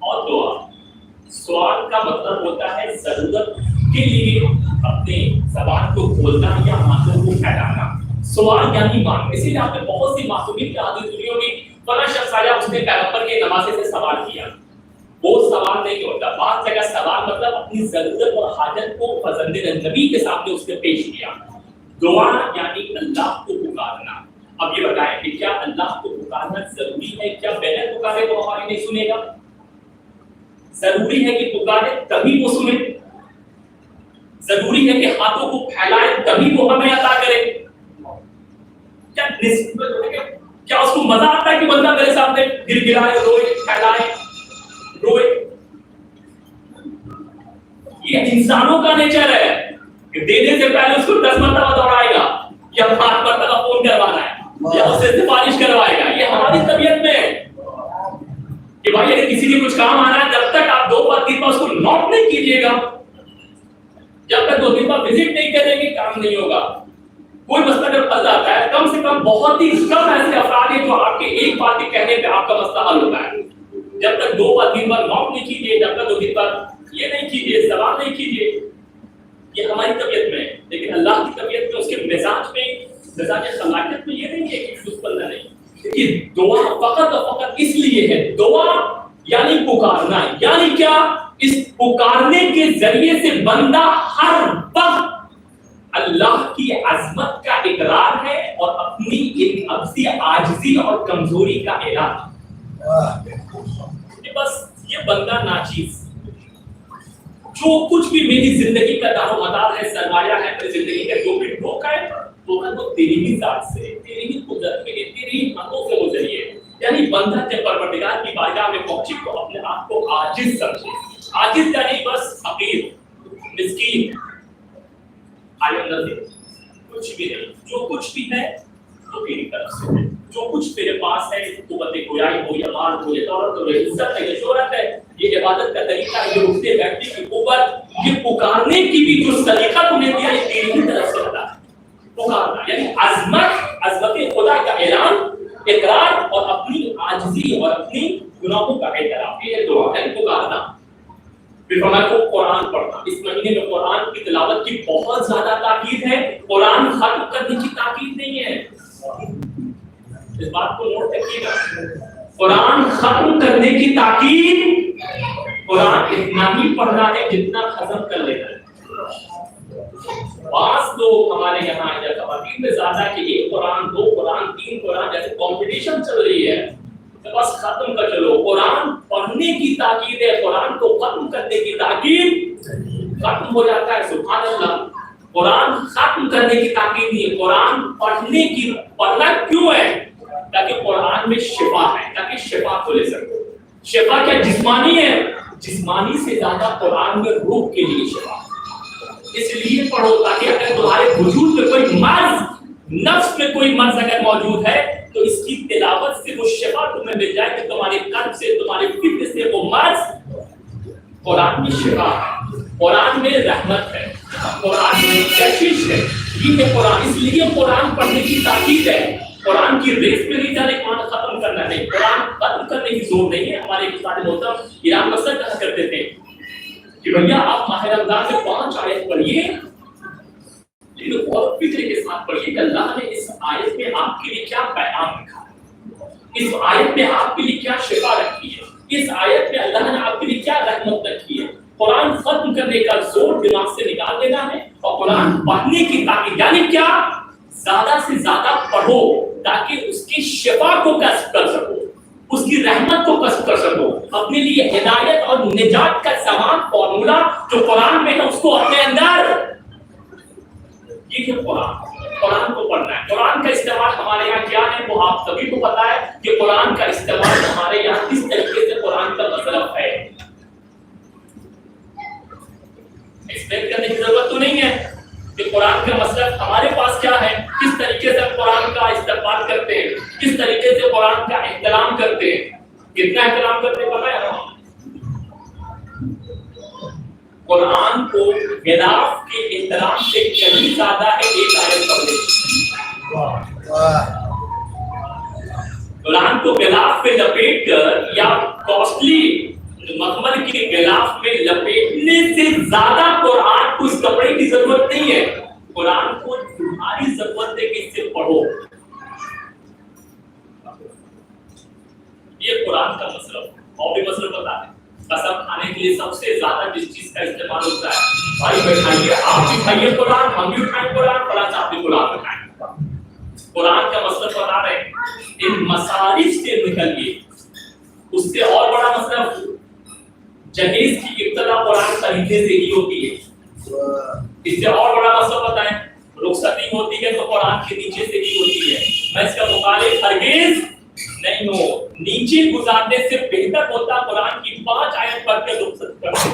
B: اور دعا. سوال کا مطلب ہوتا ہے ضرورت کے لیے اپنے زبان کو کھولنا یا ہاتھوں کو پھیلانا. سوال یعنی مانگ. اسی لیے آپ نے بہت سی معصومین کی حدیث سنی ہوگی، فلاں شخص آیا اس نے پیغمبر کے نواسے سے سوال کیا. وہ سوال نہیں ہوتا. بعض جگہ سوال مطلب اپنی ضرورت اور حاجت کو فرزند نبی کے سامنے اس نے پیش کیا. دعا یعنی اللہ کو پکارنا. اب یہ بتائیں کہ کیا اللہ کو پکارنا ضروری ہے؟ کیا بغیر پکارے وہ ہماری نہیں سنے گا؟ ضروری ہے کہ پکارے تبھی وہ سنے. ضروری ہے کہ ہاتھوں کو پھیلائے تبھی وہ ہمیں عطا کرے. کیا اس کو مزہ آتا ہے کہ بندہ میرے سامنے گر گرائے، روئے، پھیلائے، روئے؟ یہ انسانوں کا نیچر ہے کہ دینے سے پہلے اس کو 10 مرتبہ دوڑائے گا یا 5 مرتبہ فون کروانا ہے یا اس سے سفارش کروائے گا. یہ ہماری طبیعت میں ہے کہ بھائی اگر کسی نے کچھ کام آنا ہے، جب تک آپ 2 بار 3 بار اس کو نوٹ نہیں کیجیے گا، جب تک 2-3 بار وزٹ نہیں کریں گے، کام نہیں ہوگا. کوئی مسئلہ جب حل آتا ہے، کم سے کم بہت ہی کم ایسے افراد ہیں جو آپ کے ایک بات کے کہنے پہ آپ کا مسئلہ حل ہوتا ہے. جب تک 2 بار 3 بار نوٹ نہیں کیجیے، جب تک 2-3 بار یہ نہیں کیجیے، سوال نہیں کیجیے. یہ ہماری طبیعت میں ہے، لیکن اللہ کی طبیعت میں، اس کے مزاج میں، مزاج خلاقیت میں یہ نہیں ہے کہ کچھ بندہ نہیں. یہ دعا فقط اور فقط اس لیے ہے. دعا یعنی پکارنا. یعنی کیا؟ اس پکارنے کے ذریعے سے بندہ ہر وقت اللہ کی عظمت کا اقرار ہے اور اپنی ایک عبسی عاجزی اور کمزوری کا اعلان. بس یہ بندہ ناچیز، جو کچھ بھی میری زندگی کا دار و مدار ہے، سرمایہ ہے میری زندگی کا، جو بھی دھوکہ ہے وہ تیری ہی ذات سے، تیری ہی قدرت میں، تیری ہی ہاتھوں سے گزری ہے. یعنی بندہ جب پروردگار کی بارگاہ میں پہنچے تو اپنے آپ کو عاجز سمجھے. عاجز یعنی بس فقیر، مسکین، کچھ بھی نہیں. جو کچھ بھی ہے وہ میری طرف سے ہے. جو کچھ میرے پاس ہے، قوت گویائی ہو یا مال ہو یا دولت ہو یا عزت ہے یا شہرت ہے، یہ عبادت کا طریقہ ہے، یہ اٹھنے بیٹھنے کی قوت، یہ پکارنے کی بھی جو سلیقہ تمہیں دیا، یہ تیری ہی طرف سے ہوتا ہے. پکارنا یعنی عظمت عظمت خدا کا اعلان، اقرار اور اپنی عاجزی اور اپنی گناہوں کا اعتراف، یہ دعا ہے پکارنا۔ پھر فرمایا کو قرآن پڑھنا۔ اس مہینے میں قرآن کی تلاوت کی بہت زیادہ تاکید ہے، قرآن ختم کرنے کی تاکید نہیں ہے، اس بات کو نوٹ رکھیے گا۔ قرآن ختم کرنے کی تاکید، قرآن اتنا ہی پڑھنا ہے جتنا ختم کر لینا ہے۔ بعض لوگ ہمارے یہاں یا خواتین میں زیادہ کہ ایک قرآن، دو قرآن، تین قرآن، جیسے کمپٹیشن چل رہی ہے بس ختم کر چلو۔ قرآن پڑھنے کی تاکید ہے، قرآن کو ختم کرنے کی تاکید ختم ہو جاتا ہے۔ سبحان اللہ، قرآن ختم کرنے کی تاکید نہیں ہے، قرآن پڑھنے کی، پڑھنا کیوں ہے؟ تاکہ قرآن میں شفا ہے، تاکہ شفا کو لے سکو۔ شفا کیا جسمانی ہے؟ جسمانی سے زیادہ قرآن میں روح کے لیے شفا، اس لیے پڑھو تاکہ اگر تمہارے وجود میں کوئی مرض، نفس میں کوئی مرض اگر موجود ہے تو اس کی تلاوت سے وہ شفا تمہیں مل جائے کہ تمہارے قلب سے، تمہارے فکر سے وہ مرض۔ قرآن کی شفا ہے، قرآن میں رحمت ہے، قرآن میں کشش ہے، یہ ہے قرآن۔ اس لیے قرآن پڑھنے کی تاکید ہے۔ قرآن کی ریس میں نہیں جانے، قرآن ختم کرنا نہیں، قرآن ختم کرنے کی زور نہیں ہے۔ ہمارے استاد محترم ایران مسئلہ کہا کرتے تھے کہ بھیا آپ ماہ رمضان میں 5 آیت پڑھیے، لیکن بہت فکر کے ساتھ پڑھیے کہ اللہ نے اس آیت میں آپ کے لیے کیا پیغام رکھا ہے، اس آیت میں آپ کے لیے کیا شفا رکھی ہے، اس آیت میں اللہ نے آپ کے لیے کیا رحمت رکھی ہے۔ قرآن ختم کرنے کا زور دماغ سے نکال دینا ہے اور قرآن پڑھنے کی تاکید، یعنی کیا؟ زیادہ سے زیادہ پڑھو تاکہ اس کی شفا کو کسب کر سکو، اس کی رحمت کو کسب کر سکو، اپنے لیے ہدایت اور نجات کا سامان فارمولا جو قرآن میں ہے اس کو اپنے اندر، یہ ہے قرآن کو پڑھنا ہے۔ قرآن کا استعمال ہمارے یہاں کیا ہے وہ آپ سبھی کو پتا ہے کہ قرآن کا استعمال ہمارے یہاں کس طریقے سے قرآن کا مطلب ہے، ایکسپلین کرنے کی ضرورت تو نہیں ہے کہ قرآن کا مطلب ہمارے پاس کیا ہے، کس طریقے سے قرآن کا استقبال کرتے ہیں، کس طریقے سے قرآن کا احترام کرتے ہیں، کتنا احترام کرتے ہیں پتہ ہے ہم؟ قرآن کو غلاف کے احترام سے کہیں زیادہ ہے ایک آیت پڑھنے۔ قرآن کو غلاف پہ لپیٹ کر یا کاسٹلی مخمل کے غلاف میں لپیٹنے سے زیادہ قرآن کو اس کپڑے کی ضرورت نہیں ہے۔ قرآن کو تمہاری ضرورت ہے کہ اس سے پڑھو، یہ قرآن کا مطلب۔ اور بھی مطلب بتا دیں، قسم کھانے کے لیے سب سے زیادہ جس چیز کا استعمال ہوتا ہے، بھائی بیٹھائیے، آپ بھی کھائیے قرآن، ہم بھی اٹھائیں قرآن، فلاں صاحب بھی قرآن اٹھائیں۔ قرآن کا مطلب بتا رہے ہیں، ان مصارف سے نکلیے۔ اس سے اور بڑا مطلب جہیز کی ابتدا قرآن خریدنے سے ہی ہوتی ہے۔ اس سے اور بڑا مطلب بتائیں، رخصتی ہوتی ہے تو قرآن کے نیچے سے ہی ہوتی ہے۔ میں اس کا مخالف ہرگز نہیں ہو، نیچے گزارنے سے بہتر ہوتا قرآن کی 5 آیت پڑھ کے رخصت کرتے،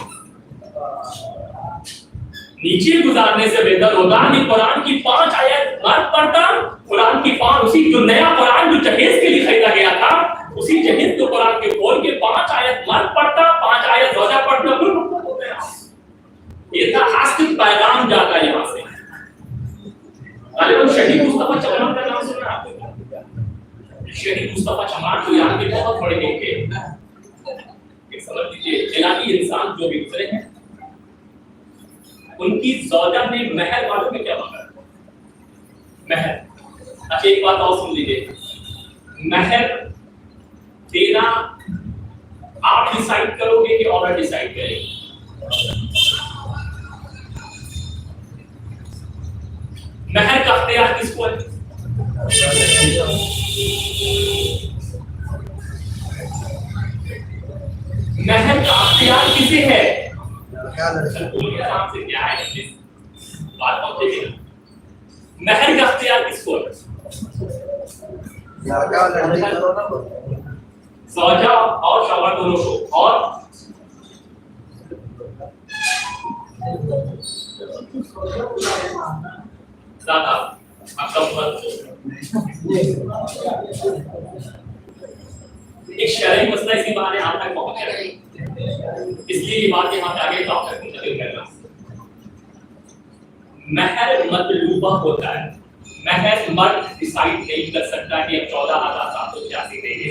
B: نیچے گزارنے سے بہتر ہوتا کہ قرآن کی 5 آیت مرد پڑھتا، قرآن کی 5 اسی جو نیا قرآن جو جہیز کے لیے خریدا گیا تھا، اسی جہیز کو قرآن کے کھول کے 5 آیت مرد پڑھتا، 5 آیت زوجہ پڑھتا، پھر رخصت ہوتے ہیں۔ یہ تھا حاصل پیغام جاتا ہے یہاں سے۔ غالباً شہید مصطفیٰ چمران کا نام سنا آپ نے؟ شہید مصطفیٰ چمران جو یہاں کے بہت بڑے نیک سمجھ لیجیے الہی انسان جو بھی گزرے ہیں، ان کی زوجہ نے مہر والوں میں کیا مانگا؟ مہر۔ اچھا ایک بات اور سن لیجیے، مہر دینا آپ ڈیسائیڈ کرو گے کہ عورت ڈیسائیڈ کرے گی؟ مہر کا اختیار کس کو ہے؟ مہر کا اختیار کسے ہے؟ مہر کا اختیار کس کو ہے؟ زوجہ اور شوہر دونوں کو، اور زیادہ ایک شرعی مسئلہ اسی بہانے آپ تک پہنچ رہے ہیں، اس لیے یہ بات یہاں پہ آگے آپ تک منتقل کرنا۔ مہر مطلوبہ ہوتا ہے، محض مرد ڈیسائیڈ نہیں کر سکتا کہ اب 14,786 دیں گے.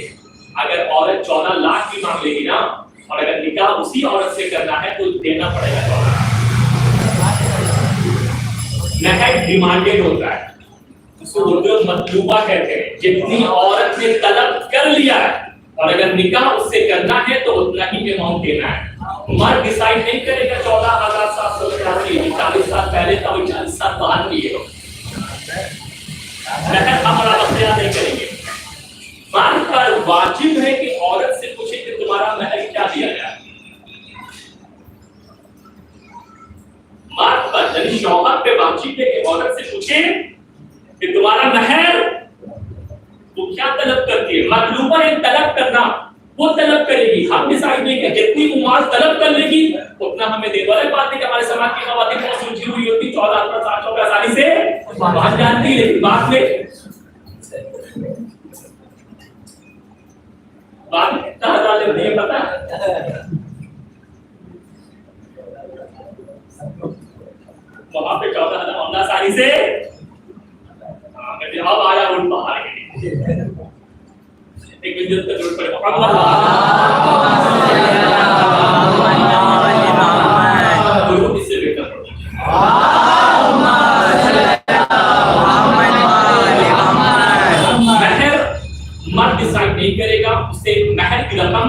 B: اگر عورت 14 لاکھ بھی مانگ لے گی نا اور اگر نکاح اسی عورت سے کرنا ہے تو دینا پڑے گا 14 لاکھ. محض ڈیمانڈیڈ ہوتا ہے, اس کو اردو مطلوبہ کہتے ہیں. جتنی عورت نے طلب کر لیا ہے اور اگر نکاح اس سے کرنا ہے تو اتنا ہی اماؤنٹ دینا ہے. مرد ڈیسائیڈ نہیں کرے گا 14,786. 40 سال پہلے تھا, 40 سال بعد بھی ہے. ہمارا اختیار نہیں کریں گے. مرد پر واجب ہے کہ عورت سے پوچھے کہ تمہارا مہر کیا دیا جائے. مرد پر یعنی شوہر پہ واجب ہے کہ عورت سے پوچھے کہ تمہارا مہر وہ کیا طلب کرتی ہے. مطلوبہ ہے طلب کرنا, وہ طلب کرے گی, ہم ڈیسائیڈ نہیں کریں. جتنی عمر طلب کر لے گی اتنا ہمیں دے. بڑے بات ہے کہ ہمارے سماج کی خواتین بہت سلجھی ہوئی ہوتی, 14,700 کا آسانی سے بھاگ جاتی, لیکن بعد میں کتنا ہزار نہیں پتا وہاں پہ 14,000 معاملہ آسانی سے اب آیا اٹھ باہر ایک منٹ تک ضرورت پڑے اس سے بہتر مہر مرد ڈیسائیڈ نہیں کرے گا. اس سے مہر کی رقم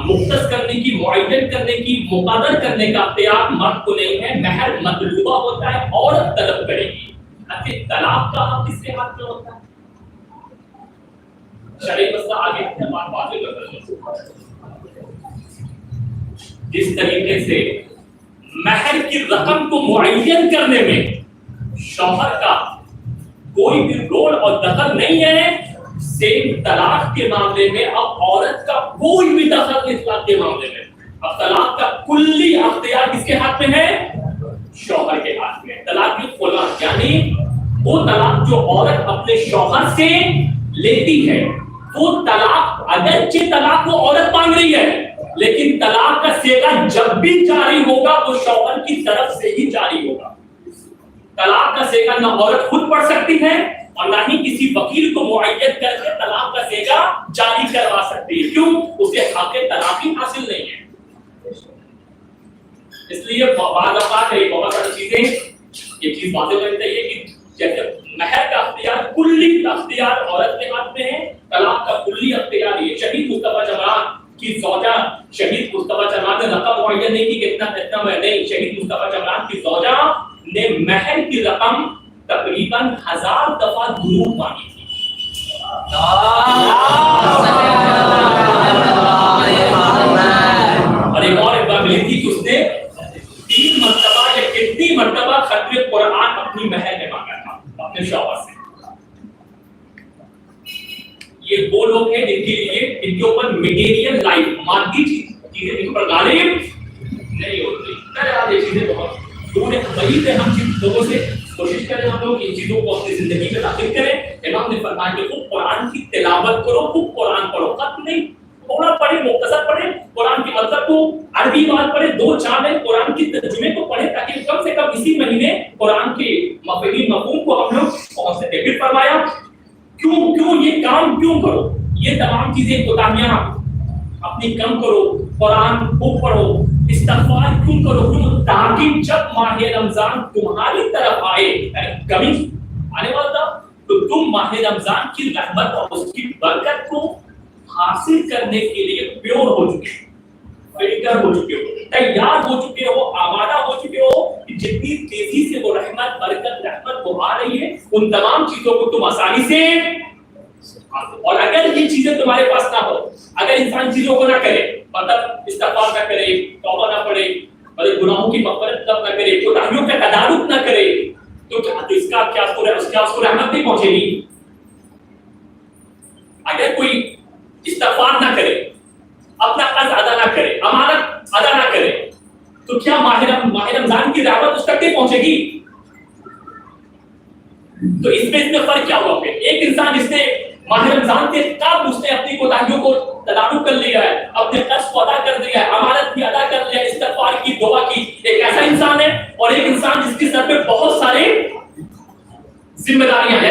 B: مختص کرنے کی, معین کرنے کی, مقرر کرنے کا اختیار مرد کو نہیں ہے. مہر مطلوبہ ہوتا ہے, عورت طلب کرے گی. طلاق کا حق کس کے ہاتھ میں ہوتا ہے؟ شرعی مسئلہ آگے بات واضح کرتا ہے. جس طریقے سے مہر کی رقم کو معین کرنے میں شوہر کا کوئی بھی رول اور دخل نہیں ہے, سیم طلاق کے معاملے میں اب عورت کا کوئی بھی دخل نہیں طلاق کے معاملے میں. اب طلاق کا کلی اختیار کس کے ہاتھ میں ہے؟ شوہر کے ہاتھ میں. طلاق کی خلا یعنی وہ طلاق جو عورت اپنے شوہر سے لیتی ہے, وہ طلاق اگرچہ طلاق وہ عورت مانگ رہی ہے لیکن طلاق کا صیغہ جب بھی جاری ہوگا وہ شوہر کی طرف سے ہی جاری ہوگا. طلاق کا صیغہ نہ عورت خود پڑھ سکتی ہے اور نہ ہی کسی وکیل کو معین کر کے طلاق کا صیغہ جاری کروا سکتی ہے. کیوں؟ اسے حق طلاق ہی حاصل نہیں ہے. اس لیے بعض اوقات ہے بہت ساری چیزیں یہ چیز واضح ہونی چاہیے کہ جیسے مہر کا اختیار کلی اختیار عورت کے ہاتھ میں ہے, طلاق کا کلی اختیار یہ شہید مصطفیٰ جمران کی زوجہ شہید مصطفیٰ جمران نے رقم معین نہیں کی کہ اتنا میں نہیں. شہید مصطفیٰ جمران کی زوجہ نے مہر کی رقم تقریباً 1000 دفعہ درود مانگی تھی. اور ایک اور بات ملی تھی کہ اس نے 3 مرتبہ یا کتنی مرتبہ ختم قرآن اپنی مہر میں مانگا تھا اپنے شوہر سے. یہ وہ لوگ ہیں جن کے لیے ان کے اوپر میٹیریل لائف مادی چیزیں ان پر غالب نہیں ہوتی. یہ چیزیں بہت دور ہے. ہم جن لوگوں سے کوشش کریں ہم لوگ ان چیزوں کو اپنی زندگی میں داخل کریں. امام نے فرمایا کہ خوب قرآن کی تلاوت کرو, خوب قرآن پڑھو. خط نہیں تھوڑا پڑھے, مختصر پڑھے, قرآن کے مطلب کو عربی بات پڑھے, 2-4 دن قرآن کی ترجمے کو پڑھے تاکہ کم سے کم اسی مہینے قرآن کے مفہوم کو ہم لوگ پہنچ سکیں. پھر فرمایا کیوں یہ کام کیوں کرو, یہ تمام چیزیں کوتاہیاں اپنی کم کرو, قرآن خوب پڑھو, استغفار کیوں کرو, کیوں تاکہ جب ماہ رمضان تمہاری طرف آئے, کمی آنے والا تھا تو تم ماہ رمضان کی رحمت اور اس کی برکت کو حاصل کرنے کے لیے پیور ہو چکے, فلٹر ہو چکے ہو, تیار ہو چکے ہو, آمادہ ہو چکے ہو کہ جتنی تیزی سے وہ رحمت رحمت وہ آ رہی ہے ان تمام چیزوں کو تم آسانی سے. اور اگر یہ چیزیں تمہارے پاس نہ ہو, اگر انسان چیزوں کو نہ کرے, مطلب استغفار نہ کرے, توبہ نہ پڑھے, مطلب گناہوں کی مغفرت نہ کرے, کوتاہیوں کا تدارک نہ کرے, تو اس کا کیا اس کو رحمت نہیں پہنچے گی. اگر کوئی استغفار نہ کرے, اپنا قرض ادا نہ کرے, امانت ادا نہ کرے, تو کیا ماہ رمضان کی رحمت اس تک نہیں پہنچے گی؟ تو اس میں فرق کیا ہوا؟ پھر ایک انسان جس نے ماہ رمضان کے قبل اس نے اپنی کوتاہیوں کو تدارک کر لیا ہے, اپنے قرض کو ادا کر دیا ہے, امانت بھی ادا کر لیا, استغفار کی, دعا کی, ایک ایسا انسان ہے. اور ایک انسان جس کے سر پہ بہت سارے ذمہ داریاں ہیں,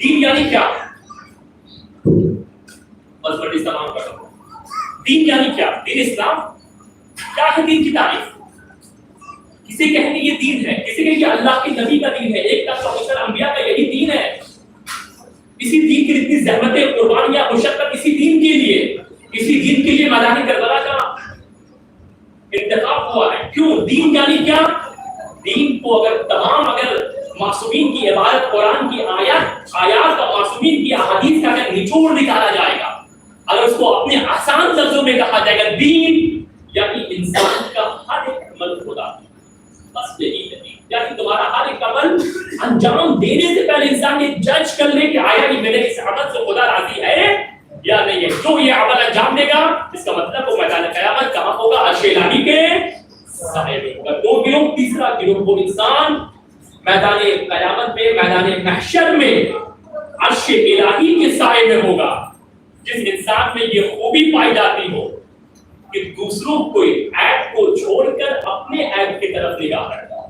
B: دین یعنی کیا؟ بس بڑی تمام کر رہا ہوں. دین یعنی کیا؟ دین اسلام کیا ہے؟ دین کی تعریف. کسی کہیں گے یہ دین ہے, کسی کہیں گے اللہ کے نبی کا دین ہے, ایک تک پہنچر انبیاء کا یہی دین ہے. اسی دین کی اتنی زحمتیں, قربانیاں, مشقت اسی دین کے لیے, اسی دین کے لیے میدان کربلا کا انتخاب ہوا ہے. کیوں؟ دین یعنی کیا؟ دین کو اگر معصومین کی عبادت, قرآن کی آیات اور معصومین کی احادیث کا اگر نچوڑ نکالا جائے گا, اگر اس کو اپنے آسان لفظوں میں کہا جائے گا, دین یعنی انسان کا ہر ایک عمل خدا, بس یہی ہے. یعنی تمہارا ہر ایک عمل انجام دینے سے پہلے انسان یہ جج کر لے کہ آیا یہ میرے اس عمل سے خدا راضی ہے یا نہیں ہے. جو یہ عمل انجام دے گا اس کا مطلب وہ میدان قیامت کہاں ہوگا؟ عرش الہی کے سائے میں ہوگا. دو گروہ, تیسرا گروہ وہ انسان میدان قیامت میں, میدان محشر میں عرش الہی کے سائے میں ہوگا. جس انسان میں یہ خوبی پائی جاتی ہو کہ دوسروں کو عیب کو چھوڑ کر اپنے عیب کی طرف نگاہ رکھتا ہو,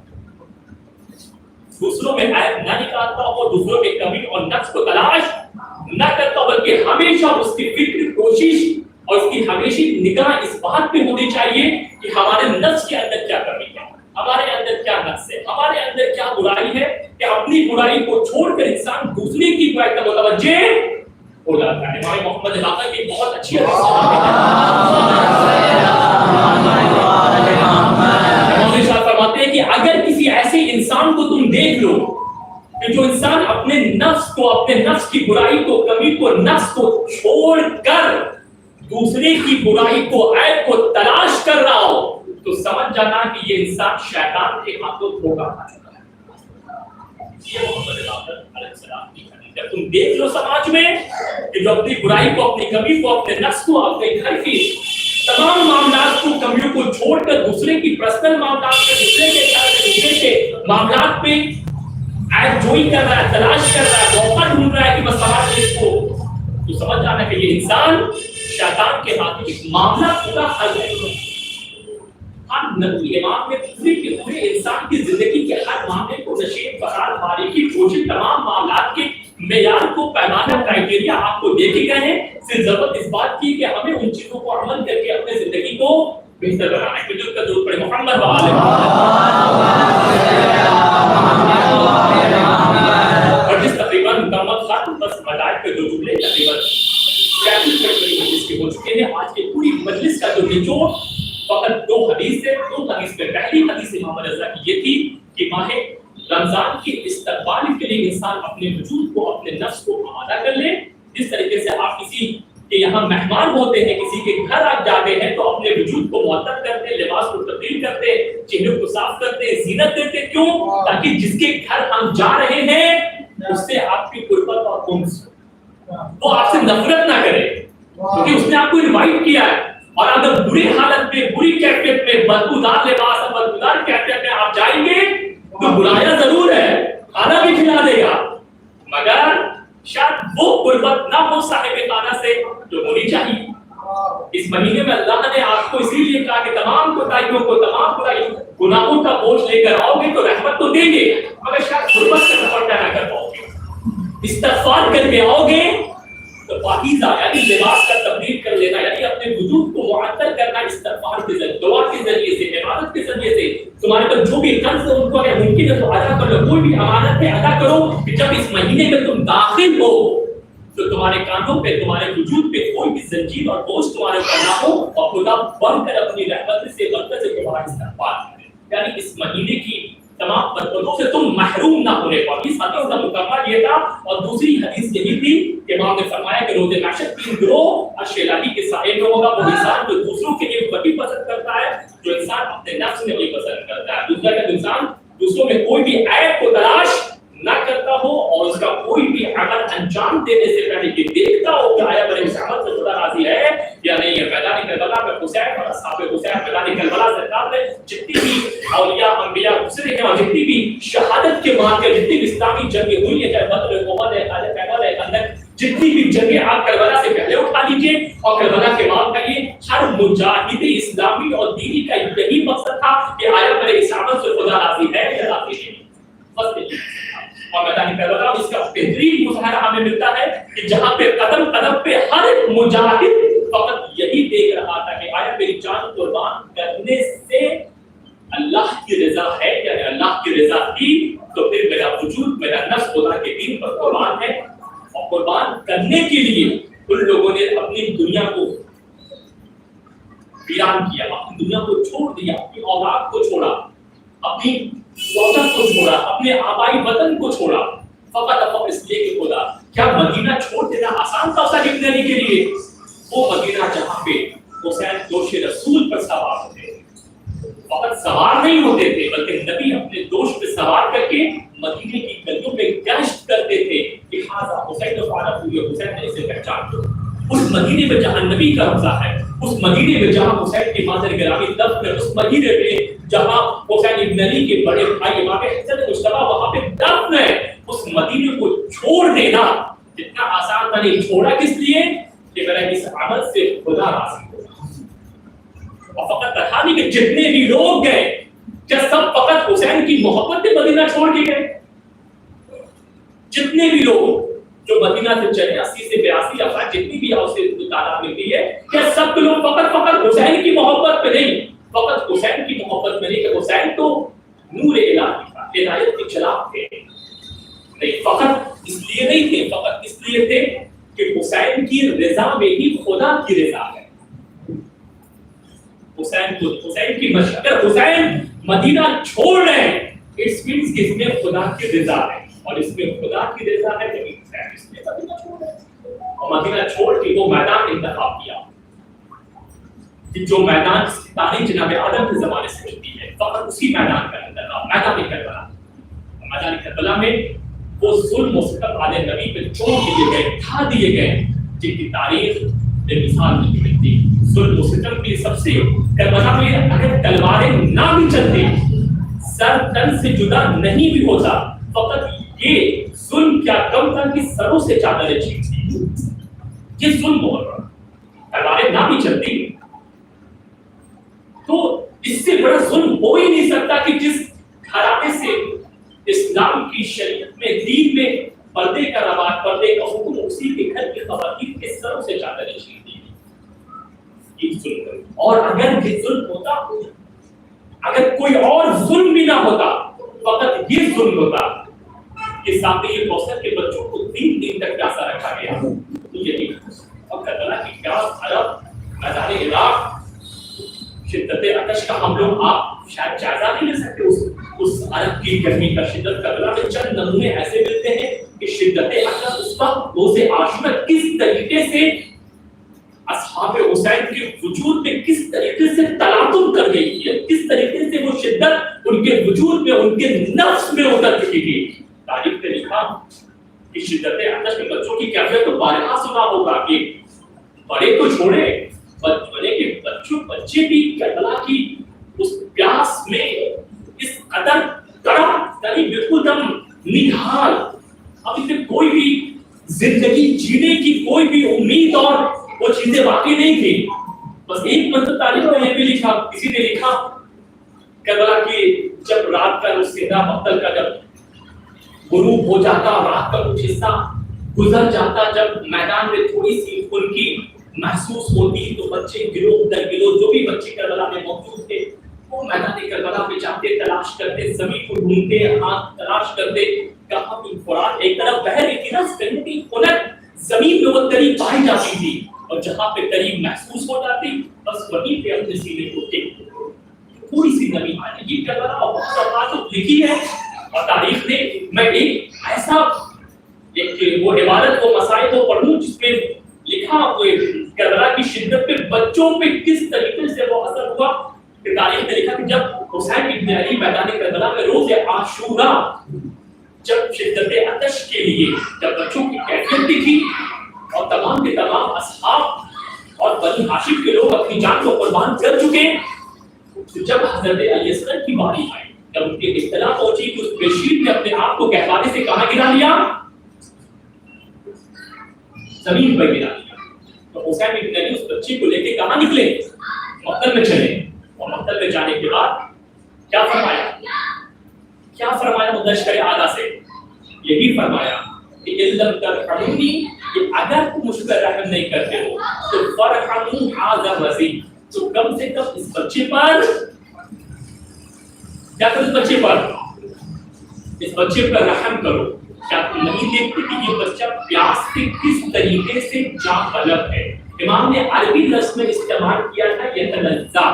B: دوسروں میں عیب نہ نکالتا ہو, دوسروں میں کمی اور نقص کو تلاش نہ کرتا, بلکہ ہمیشہ اس کی فکر, کوشش اور اس کی ہمیشہ نگاہ اس بات پہ ہونی چاہیے کہ ہمارے نفس کے اندر کیا کمی ہے, ہمارے اندر کیا نقص ہے, ہمارے اندر کیا برائی ہے, کہ اپنی برائی کو چھوڑ کر انسان دوسرے کی برائی کا متوجہ ہو جاتا ہے. امام محمد باقر کی بہت اچھی فرماتے ہیں کہ اگر کسی ایسے انسان کو تم دیکھ لو کہ جو انسان اپنے نفس کو, اپنے نفس کی برائی کو, کمی کو, نقص کو چھوڑ کر دوسرے کی برائی کو, عیب کو تلاش کر رہا ہو, تو سمجھ جانا کہ یہ انسان شیطان کے ہاتھوں دھوکا کھا چکا ہے. یہ محمد باقر علیہ السلام کی جب تم دیکھ لو سماج میں کہ جو اپنی برائی کو, اپنی کمی کو, اپنے نقص کو, اپنے گھر کی تمام معاملات کو, کمیوں کو چھوڑ کر دوسرے کی پرسنل معاملات پہ, دوسرے کے گھر میں, دوسرے کے معاملات پہ عیب جوئی کر رہا ہے, تلاش کر رہا ہے, موقع ڈھونڈ رہا ہے کہ بس سماج میں اس کو, تو سمجھ جانا کہ یہ انسان شیطان کے ہاتھ میں معاملہ پورا حل ہے. ہر نبی امام نے پورے کے پورے انسان کی زندگی کے ہر معاملے کو نشیب, فرار, باریکی, کوشش, تمام معاملات کے معیار کو, پیمانہ, کرائٹیریا آپ کو دے کے گئے ہیں. صرف ضرورت اس بات کی کہ ہمیں ان چیزوں کو عمل کر کے اپنے زندگی کو بہتر بنانا ہے. بزرگ کا درود پڑھے محمد وآلہ اور جس تقریباً مکمل خاتم بس مدائد کے دو جملے تقریباً 43 مجلس کے ہو چکے ہیں. آج کے پوری مجلس کا جو نچوڑ فقط دو حدیث سے, دو حدیث میں پہلی حدیث امام رضا کی یہ تھی کہ ماہ رمضان کے استقبال کے لیے انسان اپنے وجود کو, اپنے نفس کو آمادہ کر لے. جس طریقے سے آپ کسی کے یہاں مہمان ہوتے ہیں, کسی کے گھر آپ جاتے ہیں تو اپنے وجود کو معطر کرتے, لباس کو تبدیل کرتے, چہرے کو صاف کرتے, زینت دیتے. کیوں؟ تاکہ جس کے گھر ہم جا رہے ہیں اس سے آپ کی قربت اور انس, وہ آپ سے نفرت نہ کرے کیونکہ اس نے آپ کو انوائٹ کیا ہے. اور اگر بری حالت میں, بری کیفیت میں, بدبودار لباس اور بدبودار کیفیت میں آپ جائیں گے تو بلایا ضرور ہے, کھانا بھی کھلا دے گا, مگر شاید وہ قربت نہ ہو صاحب خانہ سے جو ہونی چاہیے. اس مہینے میں اللہ نے آپ کو اسی لیے کہا کہ تمام کوتاہیوں کو, تمام گناہوں کا بوجھ لے کر آؤ گے تو رحمت تو دیں گے, مگر شاید قربت سے سفر نہ کر پاؤ گے. استغفار کر کے آؤ گے تو پاکیزہ یعنی لباس کا تبدیل کر لینا, یعنی اپنے وجود کو معطر کرنا استغفار کے ذریعے, دعا کے ذریعے سے, عبادت کے ذریعے سے. تمہارے پر جو بھی قرض ہے ان کو اگر ممکن ہے تو ادا کرو, کوئی بھی امانت ہے ادا کرو, کہ جب اس مہینے میں تم داخل ہو تو تمہارے کانوں پہ, تمہارے وجود پہ کوئی بھی زنجیر اور بوجھ تمہارے پر نہ ہو, اور خدا بن کر اپنی رحمت سے, برکت سے تمہارا استقبال کرے. یعنی اس مہینے کی تمام برکتوں سے تم محروم نہ ہونے پاؤ. اس حدیث کا مکمل یہ تھا. اور دوسری حدیث یہی تھی کہ امام نے فرمایا کہ روز محشر 3 گروہ عرش الہی کے سائے میں ہوگا. وہ انسان جو دوسروں کے لیے وہی پسند کرتا ہے جو انسان اپنے نفس میں وہی پسند کرتا ہے. دوسرا کہ انسان دوسروں میں کوئی بھی عیب کو تلاش نہ کرتا ہو اور اس کا کوئی بھی عمل انجام دینے سے پہلے یہ دیکھتا ہو کہ آیا میرے عمل سے خدا راضی ہے یا نہیں. یہ میدان کربلا میں حسین اور اصحاب حسین, میدان کربلا سرکار نے جتنی بھی اولیاء انبیاء گزرے ہیں اور جتنی بھی شہادت کے بعد کے جتنی بھی اسلامی جنگیں ہوئی ہیں, چاہے بدر, احد ہے, خیبر ہے, خندق, جتنی بھی جنگیں آپ کربلا سے پہلے اٹھا لیجیے اور کربلا کے بعد کریے. ہر مجاہد اسلامی اور دینی کا یہی مقصد تھا کہ آیا میرے عمل سے خدا راضی ہے یا راضی نہیں. بس اور میدان کربلا میں اس کا بہترین مظاہرہ ہمیں ملتا ہے کہ جہاں پہ قدم قدم پہ ہر ایک مجاہد فقط یہی دیکھ رہا تھا کہ آیا میری جان قربان کرنے سے اللہ کی رضا ہے، یعنی اللہ کی رضا تھی تو پھر میرا وجود، میرا نفس خدا کے دین پر قربان ہے. اور قربان کرنے کے لیے ان لوگوں نے اپنی دنیا کو ویران کیا، اپنی دنیا کو چھوڑ دیا، اپنی اولاد کو چھوڑا، اپنی دولت کو چھوڑا، اپنے آبائی وطن کو چھوڑا، فقط اب اس لیے کہ خدا. کیا مدینہ چھوڑ دینا آسان تھا حسین ابن علی کے لیے؟ وہ مدینہ جہاں پہ حسین دوش رسول پر سوار ہوتے تھے، فقط سوار نہیں ہوتے تھے بلکہ نبی اپنے دوش پہ سوار کر کے مدینے کی گلیوں میں گشت کرتے تھے کہ ہاں حسین کو فارغ ہوئے، حسین نے اسے پہچان لو. اس مدینے میں جہاں نبی کا روضہ ہے، اس مدینے میں جہاں حسین کی مادر گرامی دفن ہے، اس مدینے میں جہاں حسین ابن علی کے بڑے بھائی امام حسن مجتبی وہاں پہ دفن ہے، اس مدینے کو چھوڑ دینا اتنا آسان تھا نہیں. چھوڑا کس لیے؟ کہ میرا اس عمل سے خدا راضی ہو. اور فقط تھا نہیں کہ جتنے بھی لوگ گئے کیا سب فقط حسین کی محبت سے مدینہ چھوڑ کے گئے؟ جتنے بھی لوگ جو مدینہ سے چلے 80 سے 82 افراد جتنی بھی اسے تعداد ملتی ہے، کیا سب لوگ فقط حسین کی محبت پہ نہیں، فقط حسین کی محبت میں نہیں کہ حسین تو نور الہی تھا، ہدایت کے چراغ تھے. نہیں، فقط اس لیے نہیں تھے، فقط اس لیے تھے کہ حسین کی رضا میں ہی خدا کی رضا ہے. حسین کی اگر حسین مدینہ چھوڑ رہے ہیں اٹس مینس کہ اس میں خدا کی رضا ہے، اور اس میں خدا کی رضا ہے تو حسین اس میں مدینہ چھوڑ رہے ہیں. اور مدینہ چھوڑ کے وہ میدان انتخاب کیا جو میدان کی تاریخ جناب آدم کے زمانے سے ملتی ہے، فقط اسی میدان کا انتخاب میدان کربلا. میدان کربلا میں وہ ظلم و ستم والے نبی پہ چھوڑ دیے گئے، ڈھا دیے گئے جن کی تاریخ بے مثال نہیں ملتی. ظلم و ستم کی سب سے کربلا میں اگر تلواریں نہ بھی چلتی، سر تن سے جدا نہیں بھی ہوتا، فقط یہ ظلم کیا کم تھا کہ سروں سے چادریں چھینتی. یہ ظلم ہو رہا، تلواریں نہ بھی چلتی تو اس سے بڑا ظلم ہو ہی نہیں سکتا کہ جس گھرانے سے اسلام کی شریعت میں دین میں پردے کا رواج، پردے کا حکم اسی کے گھر کی خواتین کے سروں سے چادریں چھین دی. یہ ظلم. اور اگر یہ ظلم ہوتا، اگر کوئی اور ظلم بھی نہ ہوتا، فقط یہ ظلم ہوتا کہ سامنے یہ کوثر کے بچوں کو 3 دن تک پیاسا رکھا گیا. تو یہی اور کربلا کی پیاس عرب میدان عراق شدت آتش کا ہم لوگ آپ شاید جائزہ نہیں لے سکتے. اس عرب کی گرمی کا شدت کربلا میں چند نمونے ایسے ملتے ہیں کہ شدت آتش اس وقت روز عاشورہ کس طریقے سے اصحاب حسین کے وجود میں کس طریقے سے تلاطم کر گئی تھی، کس طریقے سے وہ شدت ان کے وجود میں، ان کے نفس میں اتر چکی تھی. تاریخ نے لکھا کہ شدت آتش میں بچوں کی کیفیت تو بارہا سنا ہوگا کہ بڑے تو چھوڑے، بڑے کے بچے بھی کربلا کی اس پیاس میں اس قدر تڑپ یعنی بالکل دم نگہال، اب اسے کوئی بھی زندگی جینے کی کوئی بھی امید اور وہ چیزیں باقی نہیں تھی. بس ایک منظر تاریخ میں یہ بھی لکھا، کسی نے لکھا کربلا کی جب رات کا سیدھا مقتل کا جب غروب ہو جاتا، رات کا کچھ حصہ گزر جاتا، جب میدان میں تھوڑی سی ان کی محسوس ہوتی تو بچے گروہ در گروہ جو بھی بچے کربلا میں موجود تھے وہ میدان کربلا میں جاتے، تلاش کرتے، زمین کو ڈھونڈتے، ہاتھ تلاش کرتے کہاں کوئی فرات ایک طرف بہہ رہی تھی نا، کی خنک زمین میں وہ قریب پائی جاتی تھی، اور جہاں پہ قریب محسوس ہو جاتی بس وہیں پہ اپنے سینے کو ٹیک تھوڑی سی نمی آنے کی. کربلا اور بہت بات لکھی ہے اور تاریخ نے. میں ایک ایسا ایک وہ عبارت کو مسائل کو پڑھوں جس پہ لکھا ہوئے کربلا کی شدت پہ بچوں پہ کس طریقے سے وہ اثر ہوا کہ تاریخ نے لکھا کہ جب حسین ابن علی میدان کربلا میں روز عاشورہ جب شدت آتش کے لیے جب بچوں کی کیفیت تھی اور تمام کے تمام اصحاب اور بنی ہاشم کے لوگ اپنی جان کو قربان کر چکے، تو جب حضرت علی اصغر کی باری آئی، جب ان کی اطلاع پہنچی کہ اس بشیر نے اپنے آپ کو گہوارے سے کہاں گرا لیا، زمین پر گرا لیا. تو حسین ابن علی اس بچے کو لے کے کہاں نکلے؟ مقتل میں چلے. اور مقتل میں جانے کے بعد کیا فرمایا؟ کیا فرمایا؟ لشکر اعلیٰ سے یہی فرمایا کہ علم ترحمونی، کہ اگر تم مجھ پر رحم نہیں کرتے ہو تو فرحموا ھذا الرضیع، تو کم سے کم اس بچے پر کیا کرو، اس بچے پر رحم کرو۔ کیا تم نہیں دیکھتے کہ یہ بچہ پیاس سے کس طریقے سے جاں طلب ہے؟ امام نے عربی لفظ میں استعمال کیا تھا یتلذا،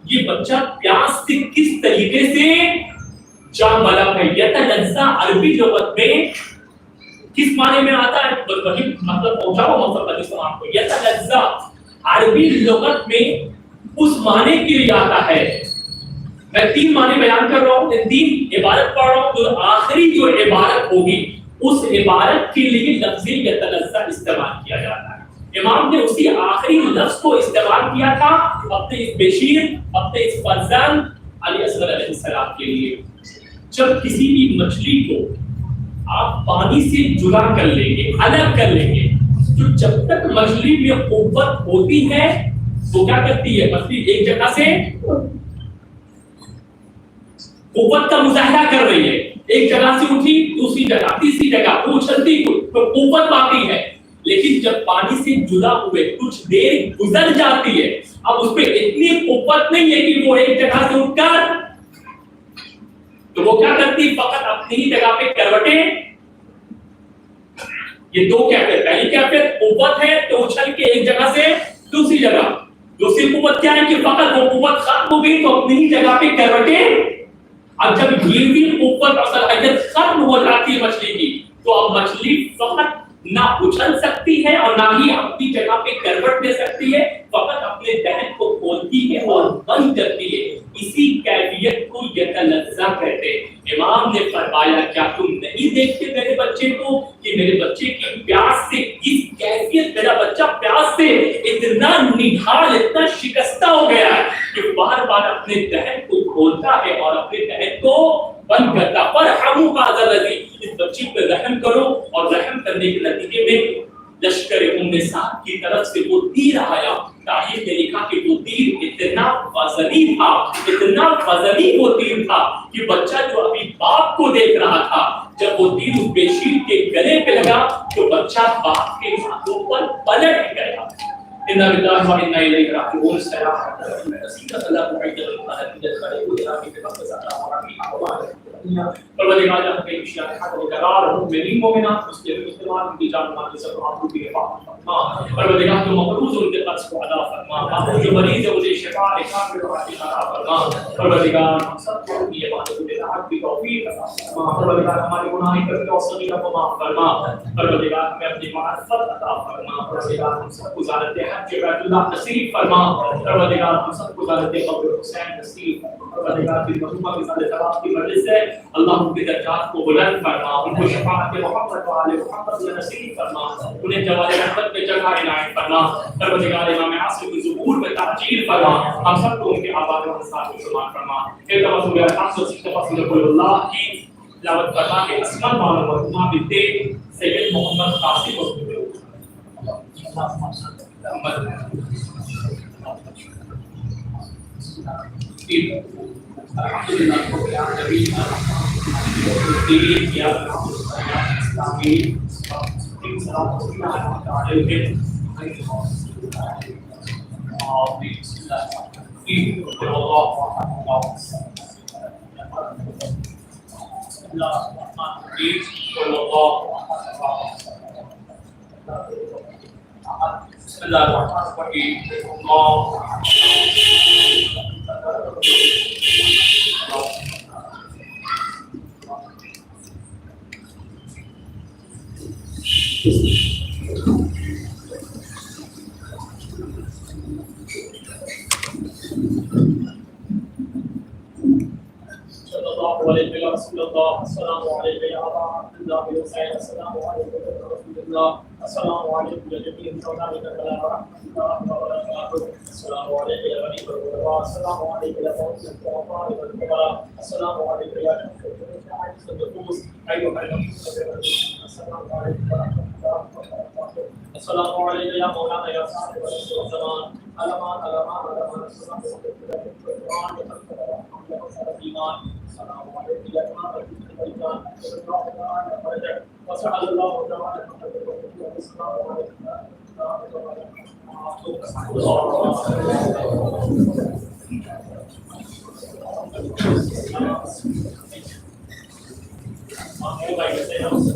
B: یہ بچہ پیاس سے کس طریقے سے جاں طلب ہے۔ یتلذا عربی لغت میں کس معنی میں آتا ہے؟ وہی مطلب پہنچاؤ مطلب آپ کو۔ یتلذا عربی لغت میں اس معنی کے لیے آتا ہے، میں 3 معنی بیان کر رہا ہوں، 3 عبارت پڑھ رہا ہوں، تو آخری جو عبارت ہوگی اس عبارت کے لیے لفظ یتلذا استعمال کیا جاتا ہے۔ امام نے اسی آخری لفظ کو استعمال کیا تھا اپنے اس بشیر، اپنے اس فرزند علی اصغر علیہ السلام کے لیے۔ جب کسی بھی مچھلی کو آپ پانی سے جدا کر لیں گے، الگ کر لیں گے، تو جب تک مچھلی میں قوت ہوتی ہے وہ کیا کرتی ہے؟ مچھلی ایک جگہ سے قوت کا مظاہرہ کر رہی ہے، ایک جگہ سے اٹھی دوسری جگہ تیسری جگہ وہ اچھلتی تو قوت باقی ہے، لیکن جب پانی سے جدا ہوئے کچھ دیر گزر جاتی ہے، اب اس پہ اتنی قوت نہیں ہے کہ وہ ایک جگہ سے اٹھ کر، تو وہ کیا کرتی؟ فقط اپنی ہی جگہ پہ کروٹیں، یہ 2 کیفیت، پہلی کیفیت قوت ہے تو اچھل کے ایک جگہ سے دوسری جگہ، دوسری قوت کیا ہے کہ فقط وہ قوت ختم ہو گئی تو اپنی ہی جگہ پہ کروٹیں۔ اب جب یہ بھی قوت اور صلاحیت ختم ہو جاتی ہے مچھلی کی، تو اب مچھلی فقط نہ اچھل سکتی ہے اور نہ ہی اپنی جگہ پہ کروٹ دے سکتی ہے، فقط اپنے دہن کو کھولتی ہے اور بند کرتی ہے۔ اسی کیفیت کو یتلذا کہتے ہیں۔ امام نے فرمایا کیا تم نہیں دیکھتے میرے بچے کو کہ میرے بچے کی پیاس سے کس کیفیت، میرا بچہ پیاس سے اتنا نڈھال، اتنا شکستہ ہو گیا ہے کہ بار بار اپنے دہن کو کھولتا ہے اور اپنے دہن کو بند کرتا۔ فرحموا ھذا الرضیع، اس بچے پہ رحم کرو، اور رحم کرنے کے نتیجے میں لشکر ام سعد کی طرف سے وہ تیر آیا۔ تاریخ نے لکھا کہ وہ تیر اتنا وزنی تھا، اتنا وزنی وہ تیر تھا کہ بچہ جو ابھی باپ کو دیکھ رہا تھا، جب وہ تیر اس بشیر کے گلے پہ لگا تو بچہ باپ کے ہاتھوں پر پلٹ گیا۔ اِنَّا لِلَّهِ وَإِنَّا إِلَيْهِ رَاجِعُونَ۔ پروردگار جب کے اشیاء حق و قرار ہوں میری مومنات اس کے استعمال کی جان مالی سب آپ کی حفاظت فرما۔ پروردگار جو مقروض ان کے قرض کو ادا فرما، جو مریض ہے انہیں شفا کامل و عاجل عطا فرما۔ پروردگار ہم سب کو اپنی عبادت و اطاعت کی توفیق عطا فرما۔ پروردگار ہماری گناہیں کبیرہ و صغیرہ کو معاف فرما۔ پروردگار ہمیں اپنی معرفت عطا فرما۔ پروردگار ہم سب کو زیارت حج بیت اللہ نصیب فرما۔ پروردگار ہم سب کو زیارت قبر حسین نصیب فرما۔ پروردگار کی مرحومہ کی زیادہ ثواب کی مجلس سے اللہ ان کے درجات کو بلند فرما، ان کو شفاعت محمد و آل محمد میں نصیب فرما، انہیں جوار رحمت میں جگہ عنایت فرما۔ پروردگار امام عاصم کی ظہور میں تعجیل فرما، ہم سب کو ان کے آباد و انصار کو شمار فرما۔ ایک رسول اللہ صلی اللہ کی تلاوت فرما کے اسماء و مرحومہ بنتے سید محمد قاسم و الحمدللہ رب العالمین یا اسلامی بسم اللہ الرحمن السلام علیکم یا ابا عبداللہ حسین، السلام علیکم یا رسول اللہ، السلام علیکم یا جمیع الملائکۃ ورحمۃ اللہ وبرکاتہ، السلام علیکم یا غریب الغرباء، السلام علیکم یا فوز الضعفاء والفقراء، السلام علیکم یا عزیز النفوس ایھا النبی، السلام علیکم ورحمۃ اللہ وبرکاتہ، السلام علیکم یا مولانا یا صاحب الزمان، علمان علمان علمان السلام علیکم
C: Lumayan sa